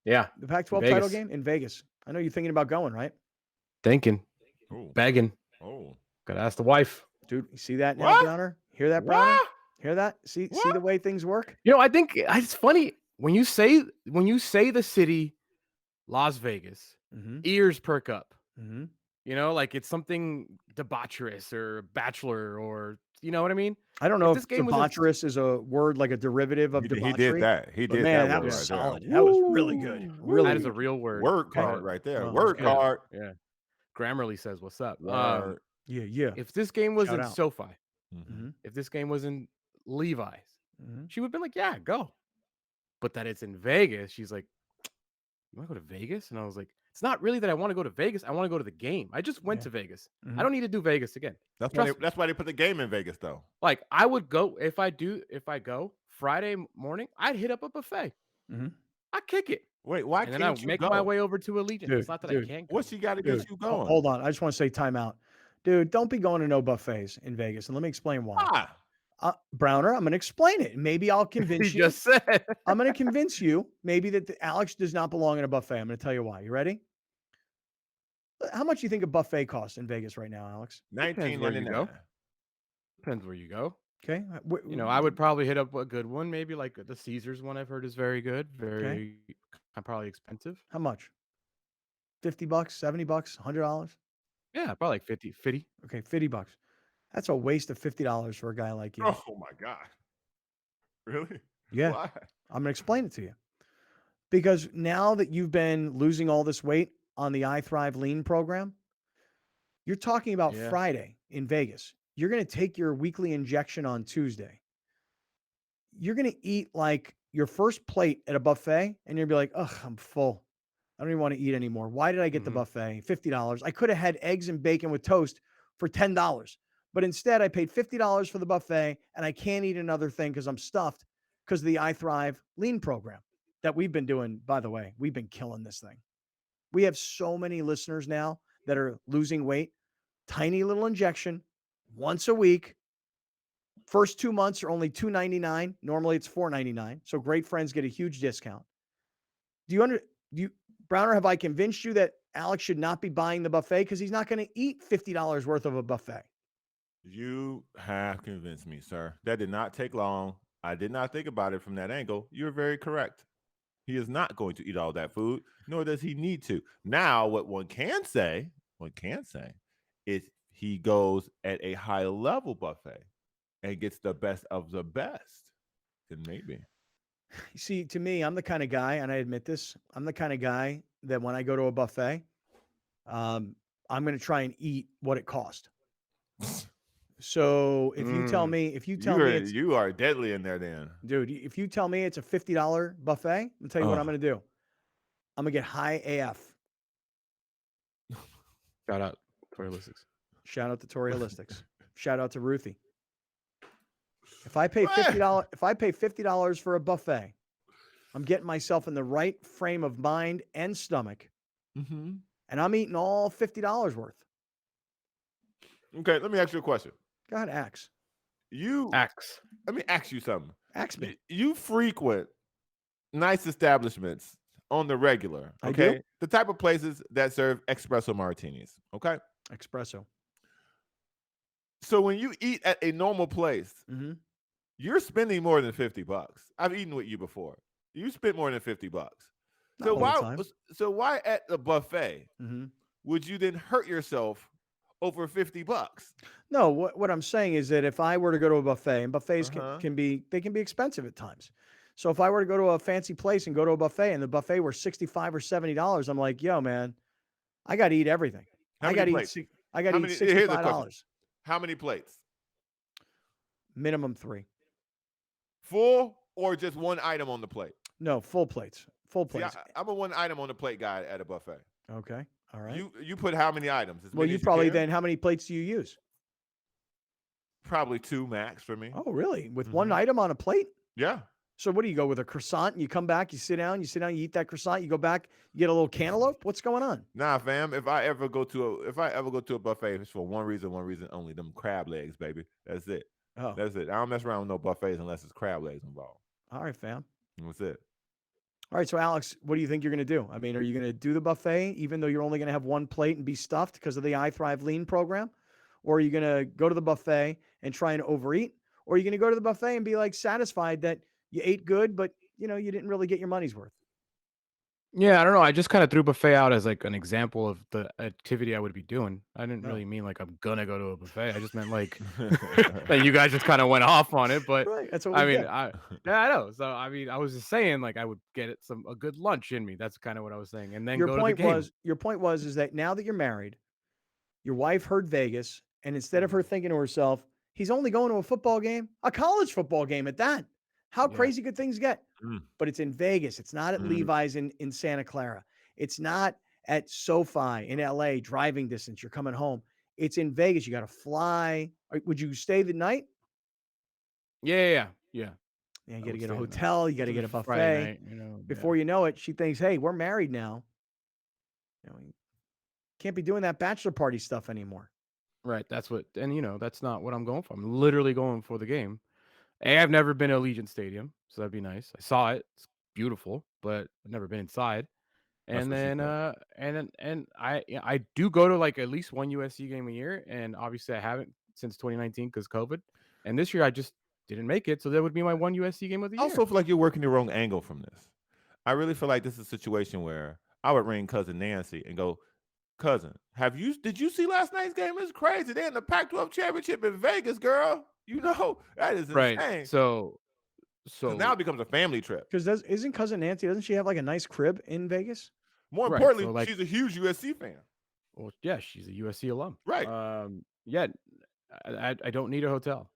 Yeah.
The Pac-12 title game in Vegas. I know you're thinking about going, right?
Thinking. Begging.
Oh.
Gotta ask the wife.
Dude, you see that now, Browner? Hear that, Browner? Hear that? See the way things work?
You know, I think it's funny when you say the city Las Vegas, ears perk up.
Mm-hmm.
You know, like it's something debaucherous or bachelor or you know what I mean?
I don't know if
this game
debaucherous is a word like a derivative of debauchery.
He did that. He did
man,
that.
That was
right
solid.
There.
That was really good. Really,
that is a real word.
Word card right there.
Oh,
Word card.
Yeah. Grammarly says, "What's up?"
Yeah.
If this game was
Shout
in
out.
SoFi,
Mm-hmm.
if this game was in Levi's,
Mm-hmm.
she would have been like, "Yeah, go." But that it's in Vegas, she's like, "You want to go to Vegas?" And I was like, "It's not really that I want to go to Vegas. I want to go to the game. I just went to Vegas. I don't need to do Vegas again."
That's why they put the game in Vegas, though.
Like I would go if I go Friday morning, I'd hit up a buffet.
Mm-hmm.
I'd kick it.
Wait, why
and
can't
then I
you
make
go?
my way over to Allegiant.
Dude,
It's not that
dude,
I can't go.
What's she got to get you going?
Hold on. I just want to say timeout. Dude, don't be going to no buffets in Vegas. And let me explain why. Browner, I'm going to explain it. Maybe I'll convince
He
you.
just said.
I'm going to convince you maybe that Alex does not belong in a buffet. I'm going to tell you why. You ready? How much do you think a buffet costs in Vegas right now, Alex?
$19.99.
Depends where you go.
Okay.
You know, I would probably hit up a good one, maybe like the Caesars one I've heard is very good. Probably expensive.
How much? $50, $70, $100?
Yeah, probably like 50.
Okay, $50. That's a waste of $50 for a guy like you.
Oh my God. Really?
Yeah.
Why?
I'm going to explain it to you. Because now that you've been losing all this weight on the iThrive Lean program, you're talking about Friday in Vegas. You're going to take your weekly injection on Tuesday. You're going to eat like your first plate at a buffet, and you'll be like, ugh, I'm full. I don't even want to eat anymore. Why did I get the buffet? $50. I could have had eggs and bacon with toast for $10. But instead, I paid $50 for the buffet, and I can't eat another thing because I'm stuffed because of the iThrive Lean program that we've been doing. By the way, we've been killing this thing. We have so many listeners now that are losing weight. Tiny little injection once a week. First 2 months are only $2.99. Normally it's $4.99. So great friends get a huge discount. Browner, have I convinced you that Alex should not be buying the buffet because he's not going to eat $50 worth of a buffet?
You have convinced me, sir. That did not take long. I did not think about it from that angle. You're very correct. He is not going to eat all that food, nor does he need to. Now, what one can say is he goes at a high level buffet and gets the best of the best. Then maybe.
You see, to me, I'm the kind of guy, and I admit this, I'm the kind of guy that when I go to a buffet, I'm going to try and eat what it cost. So if you tell me,
you are deadly in there, then,
dude. If you tell me it's a $50 buffet, I'll tell you what I'm going to do. I'm going to get high AF.
Shout out Tori Holistics.
Shout out to Tori Holistics. Shout out to Ruthie. If I pay $50 for a buffet, I'm getting myself in the right frame of mind and stomach, and I'm eating all $50 worth.
Okay, let me ask you a question.
Go ahead, Axe.
Let me ask you something.
Axe me.
You frequent nice establishments on the regular.
I do.
Okay, the type of places that serve espresso martinis. Okay,
Espresso.
so when you eat at a normal place,
Mm-hmm.
you're spending more than $50. I've eaten with you before. You spent more than $50.
Not
So
all the
why?
time.
So why at the buffet
Mm-hmm.
would you then hurt yourself over $50?
No, what I'm saying is that if I were to go to a buffet, and buffets
Uh-huh.
can be expensive at times. So if I were to go to a fancy place and go to a buffet and the buffet were $65 or $70, I'm like, yo, man, I got to eat everything.
How
I
many
got to eat.
plates?
I got
How
to eat
many? Here's a question.
$65.
How many plates?
Minimum 3.
Full or just one item on the plate?
No, full plates. Full
See,
plates.
I'm a one item on the plate guy at a buffet.
Okay. All right.
You put how many items? As
Well,
many
you
as
probably
can?
then, how many plates do you use?
Probably 2 max for me.
Oh, really? With one item on a plate?
Yeah.
So what do you go with, a croissant and you come back, you sit down, you eat that croissant, you go back, you get a little cantaloupe? What's going on?
Nah, fam. If I ever go to a buffet, it's for one reason only. Them crab legs, baby. That's it.
Oh.
That's it. I don't mess around with no buffets unless it's crab legs involved.
All right, fam.
That's it.
All right, so Alex, what do you think you're going to do? I mean, are you going to do the buffet even though you're only going to have one plate and be stuffed because of the I Thrive Lean program? Or are you going to go to the buffet and try and overeat? Or are you going to go to the buffet and be like satisfied that you ate good, but you didn't really get your money's worth?
Yeah, I don't know. I just kind of threw buffet out as like an example of the activity I would be doing. I didn't really mean like I'm gonna go to a buffet. I just meant like that you guys just kind of went off on it. But
right, that's what
I
we
mean,
get.
I know. So I mean, I was just saying like I would get a good lunch in me. That's kind of what I was saying, and then
Your
go to the
point
game.
was is that now that you're married, your wife heard Vegas, and instead of her thinking to herself, he's only going to a football game, a college football game at that. How crazy could things get? But it's in Vegas. It's not at Levi's in Santa Clara. It's not at SoFi in LA, driving distance. You're coming home. It's in Vegas. You got to fly. Would you stay the night?
Yeah.
Yeah, you got to
would
get
stay
a
the night.
hotel. You got to
Usually
get a buffet.
Friday night,
Before you know it, she thinks, hey, we're married now. We can't be doing that bachelor party stuff anymore.
Right. That's that's not what I'm going for. I'm literally going for the game. I've never been to Allegiant Stadium, so that'd be nice. I saw it; it's beautiful, but I've never been inside.
That's
And
what she
then,
said.
I do go to like at least one USC game a year, and obviously I haven't since 2019 because COVID. And this year I just didn't make it, so that would be my one USC game of the
I
year.
also feel like you're working the wrong angle from this. I really feel like this is a situation where I would ring cousin Nancy and go, cousin, did you see last night's game? It's crazy. They're in the Pac-12 championship in Vegas, girl. That is insane.
Right. So
now it becomes a family trip.
Because isn't cousin Nancy, doesn't she have like a nice crib in Vegas?
More
Right,
importantly,
so, like-
she's a huge USC fan.
well, yeah, she's a USC alum.
Right.
Yeah, I don't need a hotel.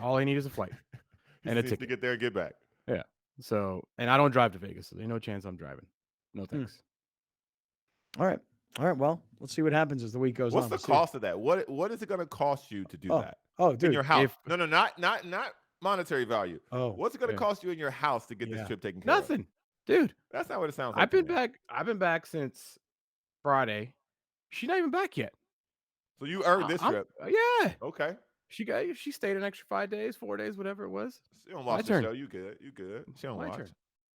All I need is a flight and a
Needs
ticket
to get there and get back.
Yeah. So, and I don't drive to Vegas, so there's no chance I'm driving. No thanks.
All right. Well, let's see what happens as the week goes
What's
on.
the
We'll see.
cost of that? What is it going to cost you to do that?
Oh, dude.
In your house? No, not monetary value.
Oh,
what's it going to cost you in your house to get this trip taken care
Nothing, dude.
of? That's not what it sounds like.
I've been back since Friday. She's not even back yet.
So you earned this trip.
Yeah.
Okay.
She stayed an extra 5 days, 4 days, whatever it was.
She don't watch the show. You good. She don't watch.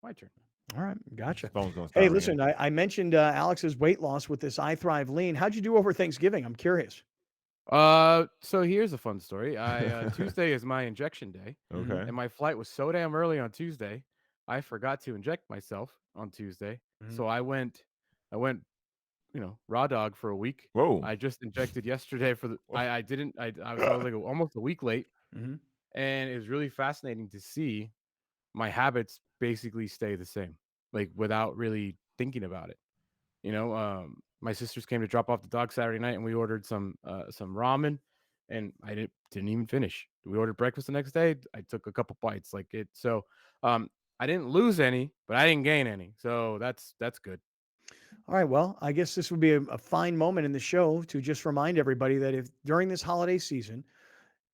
My turn.
All right. Gotcha.
Phone's gonna start
Hey,
ringing.
listen, I mentioned Alex's weight loss with this I Thrive Lean. How'd you do over Thanksgiving? I'm curious.
So here's a fun story. Tuesday is my injection day.
Okay.
And my flight was so damn early on Tuesday, I forgot to inject myself on Tuesday. So I went, raw dog for a week.
Whoa.
I just injected yesterday for the. I was like almost a week late,
Mhm.
and it was really fascinating to see my habits basically stay the same, like without really thinking about it. My sisters came to drop off the dog Saturday night, and we ordered some ramen, and I didn't even finish. We ordered breakfast the next day. I took a couple bites, like it. So, I didn't lose any, but I didn't gain any. So that's good.
All right. Well, I guess this would be a fine moment in the show to just remind everybody that if during this holiday season,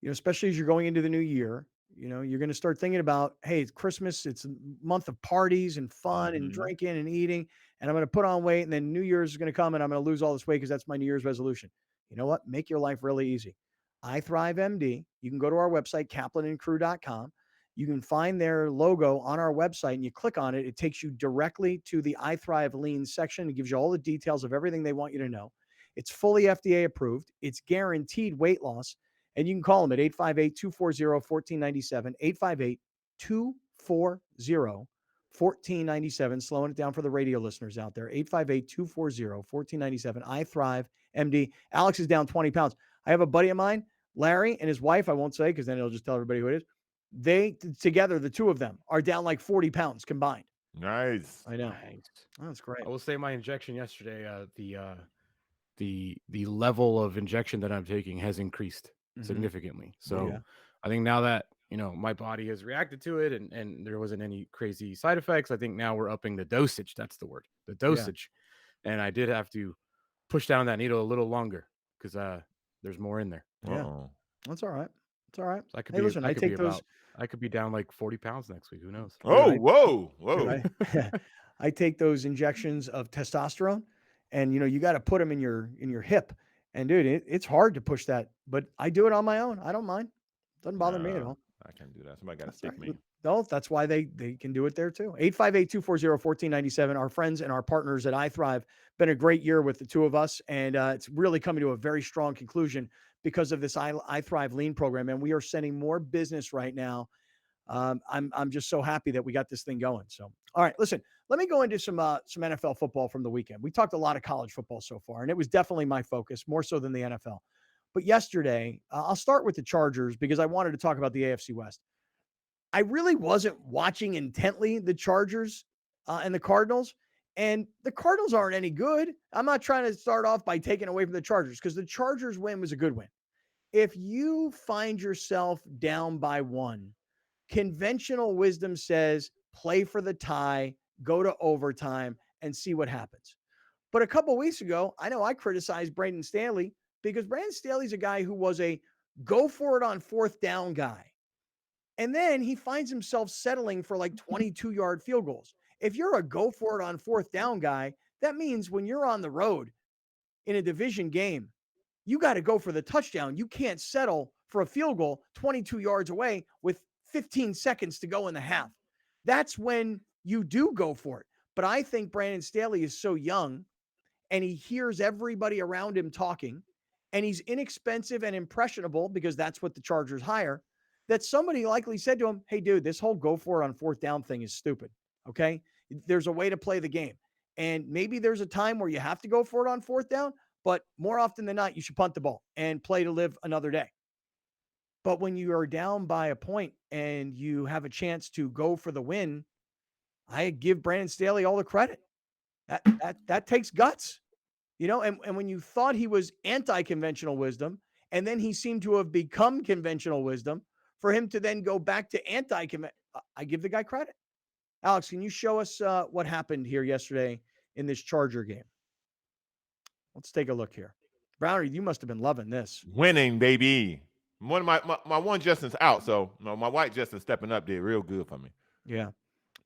especially as you're going into the new year, you're going to start thinking about, hey, it's Christmas. It's a month of parties and fun and drinking and eating. And I'm going to put on weight. And then New Year's is going to come and I'm going to lose all this weight because that's my New Year's resolution. You know what? Make your life really easy. I Thrive MD. You can go to our website, kaplanandcrew.com. You can find their logo on our website and you click on it. It takes you directly to the I Thrive Lean section. It gives you all the details of everything they want you to know. It's fully FDA approved. It's guaranteed weight loss. And you can call them at 858-240-1497, 858-240-1497. Slowing it down for the radio listeners out there, 858-240-1497. I Thrive MD. Alex is down 20 pounds. I have a buddy of mine, Larry, and his wife, I won't say because then he'll just tell everybody who it is. They together, the two of them, are down like 40 pounds combined.
Nice.
I know.
Nice.
Oh, that's great.
I will say my injection yesterday, the level of injection that I'm taking has increased significantly. So
Yeah.
I think now that, my body has reacted to it and there wasn't any crazy side effects, I think now we're upping the dosage. That's the word, the dosage. And I did have to push down that needle a little longer because there's more in there.
Yeah. That's all right. It's all right.
So I could
Hey,
be,
listen, I take those.
I could be down like 40 pounds next week. Who knows?
Oh,
Dude,
whoa.
Dude, I take those injections of testosterone, and you got to put them in your hip. And dude, it's hard to push that, but I do it on my own. I don't mind. Doesn't bother me at all.
I can't do that. Somebody got to stick me.
No, that's why they can do it there too. 858-240-1497. Our friends and our partners at iThrive. Been a great year with the two of us, and it's really coming to a very strong conclusion because of this iThrive Lean program. And we are sending more business right now. I'm just so happy that we got this thing going. So, all right, listen, let me go into some NFL football from the weekend. We talked a lot of college football so far, and it was definitely my focus more so than the NFL. But yesterday, I'll start with the Chargers because I wanted to talk about the AFC West. I really wasn't watching intently the Chargers and the Cardinals, and the Cardinals aren't any good. I'm not trying to start off by taking away from the Chargers because the Chargers win was a good win. If you find yourself down by one, conventional wisdom says play for the tie, go to overtime, and see what happens. But a couple weeks ago, I know I criticized Brandon Staley because Brandon Staley's a guy who was a go for it on fourth down guy. And then he finds himself settling for like 22-yard field goals. If you're a go for it on fourth down guy, that means when you're on the road in a division game, you got to go for the touchdown. You can't settle for a field goal 22 yards away with 15 seconds to go in the half. That's when you do go for it. But I think Brandon Staley is so young and he hears everybody around him talking and he's inexpensive and impressionable because that's what the Chargers hire, that somebody likely said to him, hey, dude, this whole go for it on fourth down thing is stupid. Okay. There's a way to play the game. And maybe there's a time where you have to go for it on fourth down, but more often than not, you should punt the ball and play to live another day. But when you are down by a point and you have a chance to go for the win, I give Brandon Staley all the credit. That takes guts, and when you thought he was anti-conventional wisdom, and then he seemed to have become conventional wisdom, for him to then go back to anti-conventional, I give the guy credit. Alex, can you show us what happened here yesterday in this Charger game? Let's take a look here. Browner, you must have been loving this.
Winning, baby. One of my one Justin's out, so my white Justin stepping up did real good for me.
Yeah.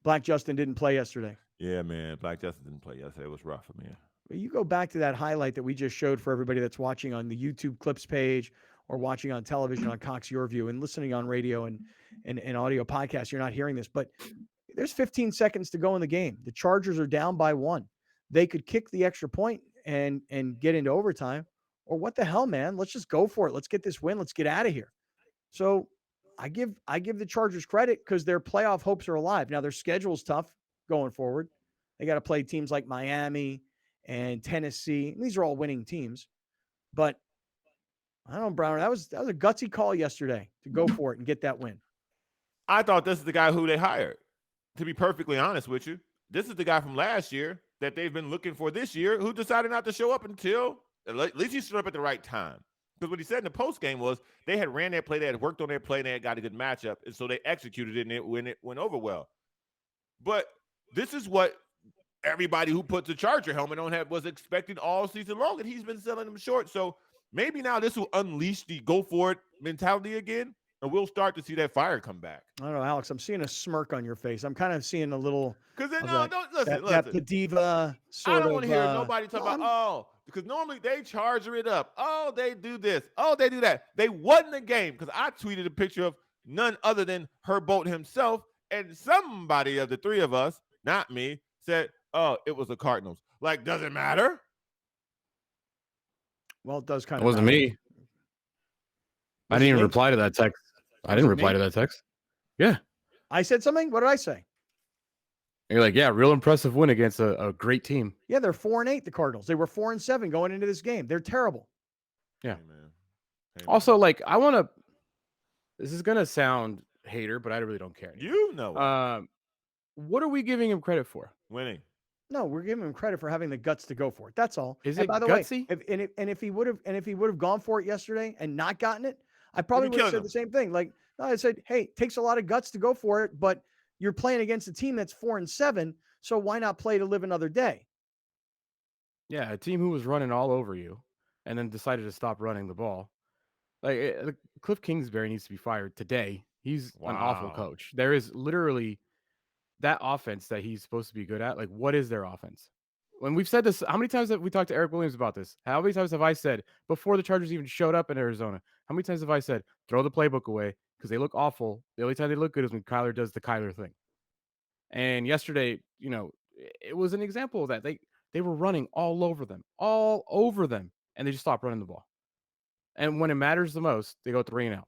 Black Justin didn't play yesterday.
Yeah, man. Black Justin didn't play yesterday. It was rough for me.
You go back to that highlight that we just showed for everybody that's watching on the YouTube clips page or watching on television on Cox Your View and listening on radio and audio podcasts. You're not hearing this, but there's 15 seconds to go in the game. The Chargers are down by one. They could kick the extra point and get into overtime, or what the hell, man? Let's just go for it. Let's get this win. Let's get out of here. So I give the Chargers credit because their playoff hopes are alive. Now their schedule's tough going forward. They got to play teams like Miami and Tennessee. And these are all winning teams. But I don't know, Browner. That was a gutsy call yesterday to go for it and get that win.
I thought this is the guy who they hired. To be perfectly honest with you, this is the guy from last year that they've been looking for this year who decided not to show up until at least he showed up at the right time. Because what he said in the post game was they had ran their play, they had worked on their play, and they had got a good matchup, and so they executed it, and it went over well. But this is what everybody who puts a Charger helmet on was expecting all season long, and he's been selling them short. So maybe now this will unleash the go for it mentality again, and we'll start to see that fire come back.
I don't know, Alex. I'm seeing a smirk on your face. I'm kind of seeing a little.
Because
listen.
The
diva sort
I don't want to hear
of,
nobody talk about because normally they charger it up. Oh, they do this. Oh, they do that. They won the game because I tweeted a picture of none other than Herbold himself. And somebody of the three of us, not me, said, oh, it was the Cardinals. Like, does it matter?
Well, it does kind
It
of
wasn't
matter.
me. I
Was
didn't
it
even
me?
reply to that text. I
Was
didn't
it
reply
me?
to that text. Yeah.
I said something? What did I say?
You're like, yeah, real impressive win against a great team.
Yeah, they're 4-8, the Cardinals. They were 4-7 going into this game. They're terrible.
Yeah.
Hey, man.
Also, like, I want to. This is gonna sound hater, but I really don't care anymore.
You know it.
What are we giving him credit for?
Winning.
No, we're giving him credit for having the guts to go for it. That's all.
Is
And
it
by the
gutsy?
way, if he would have gone for it yesterday and not gotten it, I probably would have said the same thing. Like, no, I said, hey, it takes a lot of guts to go for it, but you're playing against a team that's 4-7, so why not play to live another day?
Yeah, a team who was running all over you, and then decided to stop running the ball. Like, Cliff Kingsbury needs to be fired today. He's an awful coach. There is literally that offense that he's supposed to be good at. Like, what is their offense? When we've said this, how many times have we talked to Eric Williams about this? How many times have I said, before the Chargers even showed up in Arizona, how many times have I said, throw the playbook away because they look awful. The only time they look good is when Kyler does the Kyler thing. And yesterday, it was an example of that. They were running all over them, and they just stopped running the ball. And when it matters the most, they go 3-and-out.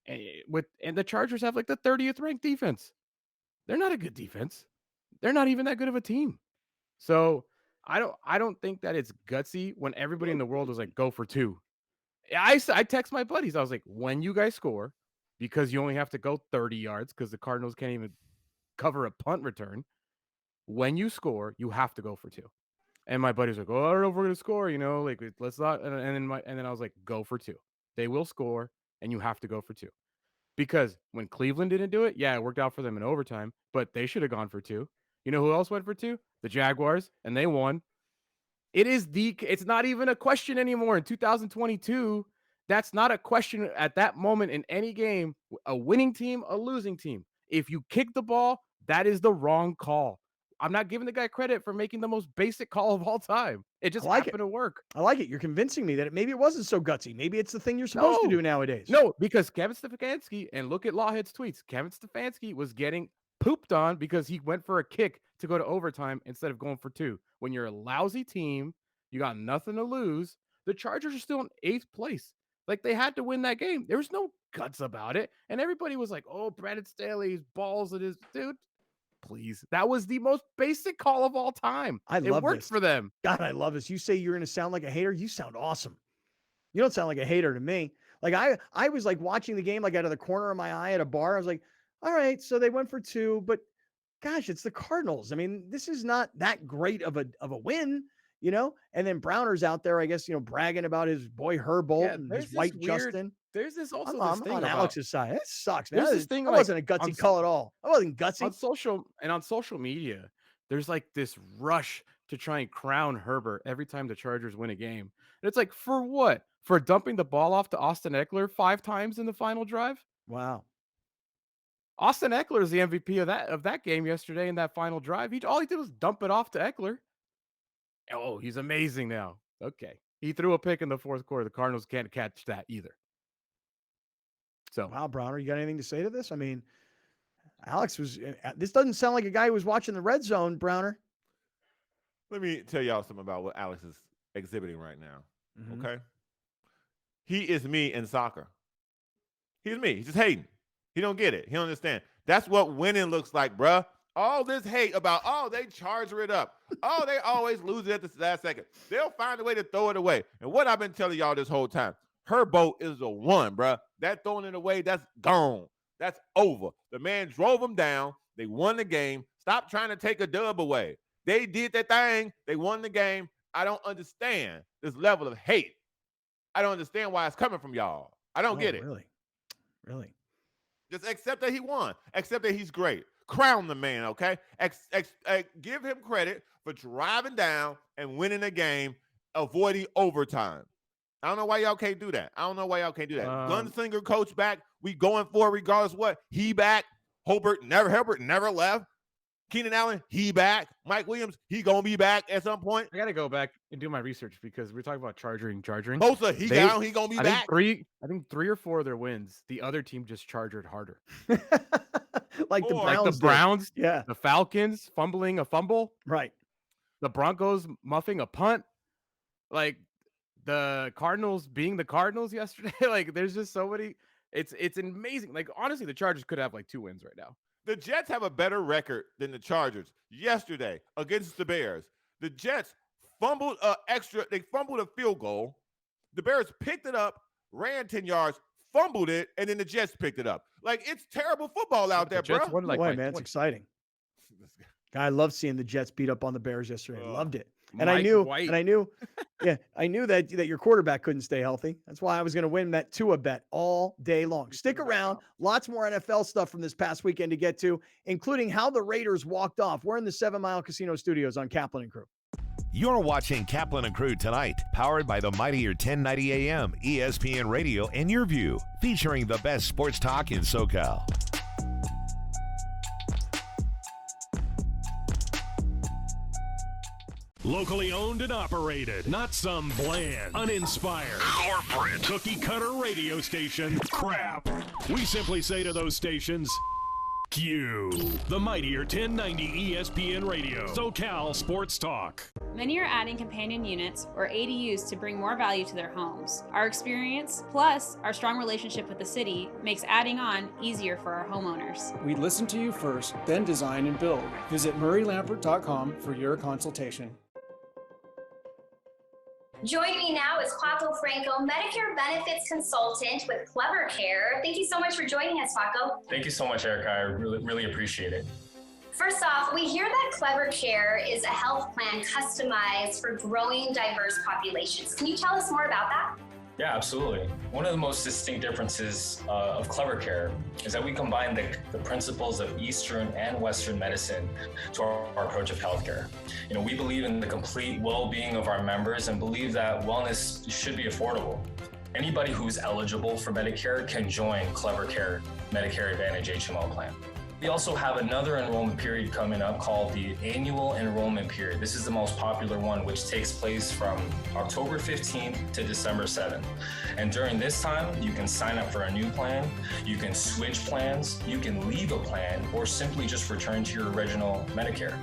And the Chargers have like the 30th ranked defense. They're not a good defense. They're not even that good of a team. So I don't think that it's gutsy when everybody in the world was like, go for 2. I text my buddies. I was like, when you guys score, because you only have to go 30 yards because the Cardinals can't even cover a punt return. When you score, you have to go for 2. And my buddy's like, oh, I don't know if we're gonna score, like let's not. And then I was like, go for 2. They will score, and you have to go for 2. Because when Cleveland didn't do it, yeah, it worked out for them in overtime, but they should have gone for 2. You know who else went for 2? The Jaguars, and they won. It's not even a question anymore in 2022. That's not a question at that moment in any game. A winning team, a losing team. If you kick the ball, that is the wrong call. I'm not giving the guy credit for making the most basic call of all time. It just happened to work.
I like it. You're convincing me that maybe it wasn't so gutsy. Maybe it's the thing you're supposed to do nowadays.
No, because Kevin Stefanski, and look at Lawhead's tweets, Kevin Stefanski was getting pooped on because he went for a kick to go to overtime instead of going for 2. When you're a lousy team, you got nothing to lose. The Chargers are still in 8th place. Like, they had to win that game. There was no guts about it. And everybody was like, oh, Brandon Staley's balls it is. Dude, please. That was the most basic call of all time.
It
worked for them.
God, I love this. You say you're going to sound like a hater. You sound awesome. You don't sound like a hater to me. Like, I was like watching the game, like out of the corner of my eye at a bar. I was like, all right, so they went for 2, but gosh, it's the Cardinals. I mean, this is not that great of a win, And then Browner's out there, I guess, bragging about his boy Herbold and his white Justin.
There's this also
I'm
this thing
on
about
Alex's side. That sucks, man.
There's this thing
that
like,
wasn't a gutsy call at all. That wasn't gutsy.
On social media, there's like this rush to try and crown Herbert every time the Chargers win a game. And it's like, for what? For dumping the ball off to Austin Eckler 5 times in the final drive?
Wow.
Austin Eckler is the MVP of that game yesterday in that final drive. All he did was dump it off to Eckler. Oh, he's amazing now. Okay. He threw a pick in the 4th quarter. The Cardinals can't catch that either. So,
wow, Browner, you got anything to say to this? I mean, Alex this doesn't sound like a guy who was watching the red zone, Browner.
Let me tell y'all something about what Alex is exhibiting right now.
Mm-hmm.
Okay. He is me in soccer. He's me. He's just hating. He don't get it. He don't understand. That's what winning looks like, bruh. All this hate about, they charge it up. They always lose it at the last second. They'll find a way to throw it away. And what I've been telling y'all this whole time, Herbold is a 1, bruh. That throwing it away, that's gone. That's over. The man drove them down. They won the game. Stop trying to take a dub away. They did their thing. They won the game. I don't understand this level of hate. I don't understand why it's coming from y'all. I don't get it.
Really?
Just accept that he won. Accept that he's great. Crown the man, okay? Give him credit for driving down and winning a game, avoiding overtime. I don't know why y'all can't do that. Gunslinger coach back. We going for it regardless of what. He back. Herbert never left. Keenan Allen, he back. Mike Williams, he gonna be back at some point.
I gotta go back and do my research because we're talking about charging.
Bosa, he down, he gonna be back.
I think 3 or 4 of their wins, the other team just charged harder.
Like the Browns.
Like the Browns,
yeah.
The Falcons fumbling a fumble.
Right.
The Broncos muffing a punt. Like the Cardinals being the Cardinals yesterday. Like there's just so many. It's amazing. Like honestly, the Chargers could have like 2 wins right now.
The Jets have a better record than the Chargers yesterday against the Bears. The Jets fumbled they fumbled a field goal. The Bears picked it up, ran 10 yards, fumbled it, and then the Jets picked it up. Like, it's terrible football out there, bro.
Boy, man, it's exciting. I loved seeing the Jets beat up on the Bears yesterday. Loved it. And I knew that your quarterback couldn't stay healthy. That's why I was going to win that Tua bet all day long. Stick around. Lots more NFL stuff from this past weekend to get to, including how the Raiders walked off. We're in the 7 Mile Casino Studios on Kaplan and Crew.
You're watching Kaplan and Crew tonight, powered by the mightier 1090 AM, ESPN Radio, and Your View, featuring the best sports talk in SoCal.
Locally owned and operated, not some bland, uninspired, corporate, cookie-cutter radio station crap. We simply say to those stations, Q. The mightier 1090 ESPN Radio, SoCal Sports Talk.
Many are adding companion units, or ADUs, to bring more value to their homes. Our experience, plus our strong relationship with the city, makes adding on easier for our homeowners.
We listen to you first, then design and build. Visit murraylampert.com for your consultation.
Joining me now is Paco Franco, Medicare Benefits Consultant with Clever Care. Thank you so much for joining us, Paco.
Thank you so much, Erica. I really appreciate it.
First off, we hear that Clever Care is a health plan customized for growing diverse populations. Can you tell us more about that?
Yeah, absolutely. One of the most distinct differences of Clever Care is that we combine the principles of Eastern and Western medicine to our approach of healthcare. You know, we believe in the complete well-being of our members and believe that wellness should be affordable. Anybody who's eligible for Medicare can join Clever Care Medicare Advantage HMO plan. We also have another enrollment period coming up called the annual enrollment period. This is the most popular one, which takes place from October 15th to December 7th. And during this time, you can sign up for a new plan, you can switch plans, you can leave a plan, or simply just return to your original Medicare.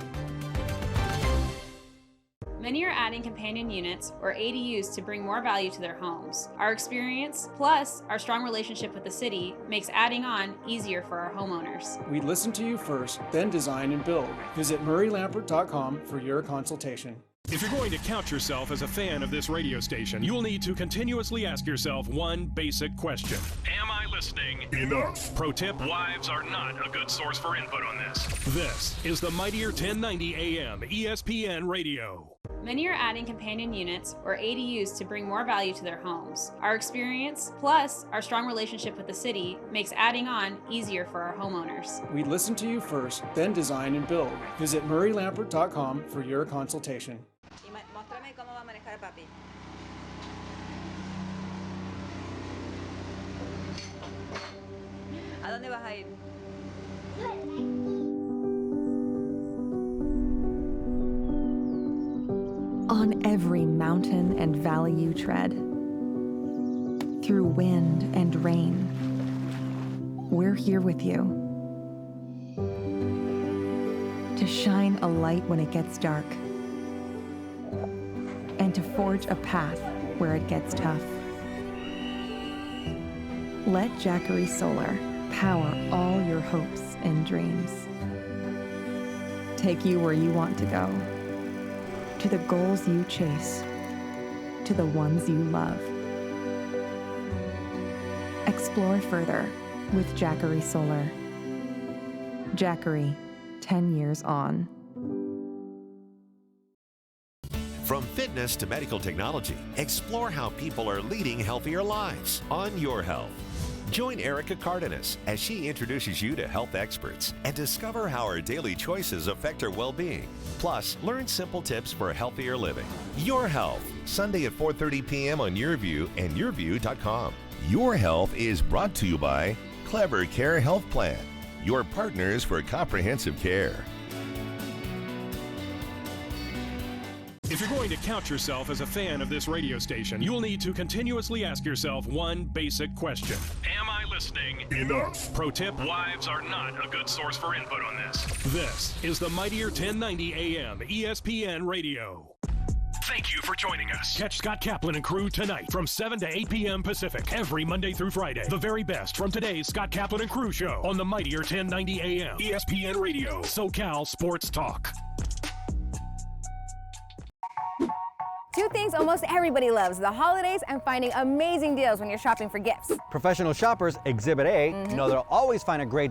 Many are adding companion units, or ADUs, to bring more value to their homes. Our experience, plus our strong relationship with the city, makes adding on easier for our homeowners.
We listen to you first, then design and build. Visit murraylampert.com for your consultation.
If you're going to count yourself as a fan of this radio station, you'll need to continuously ask yourself one basic question. Am I listening enough? Pro tip, wives are not a good source for input on this. This is the mightier 1090 AM ESPN Radio.
Many are adding companion units, or ADUs, to bring more value to their homes. Our experience, plus our strong relationship with the city, makes adding on easier for our homeowners.
We listen to you first, then design and build. Visit murraylampert.com for your consultation.
Muéstrame cómo va a manejar papi. ¿A dónde vas a ir?
On every mountain and valley you tread, through wind and rain, we're here with you. To shine a light when it gets dark, and to forge a path where it gets tough. Let Jackery Solar power all your hopes and dreams. Take you where you want to go, to the goals you chase, to the ones you love. Explore further with Jackery Solar. Jackery, 10 years on.
From fitness to medical technology, explore how people are leading healthier lives on Your Health. Join Erica Cardenas as she introduces you to health experts and discover how our daily choices affect our well-being. Plus, learn simple tips for healthier living. Your Health, Sunday at 4:30 p.m. on Your View and yourview.com. Your Health is brought to you by Clever Care Health Plan, your partners for comprehensive care.
If you're going to count yourself as a fan of this radio station, you'll need to continuously ask yourself one basic question. Am I listening enough? Pro tip, wives are not a good source for input on this. This is the Mightier 1090 AM ESPN Radio. Thank you for joining us. Catch Scott Kaplan and crew tonight from 7 to 8 p.m. Pacific, every Monday through Friday. The very best from today's Scott Kaplan and crew show on the Mightier 1090 AM ESPN Radio, SoCal Sports Talk.
Two things almost everybody loves, the holidays and finding amazing deals when you're shopping for gifts.
Professional shoppers, Exhibit A, know they'll always find a great deal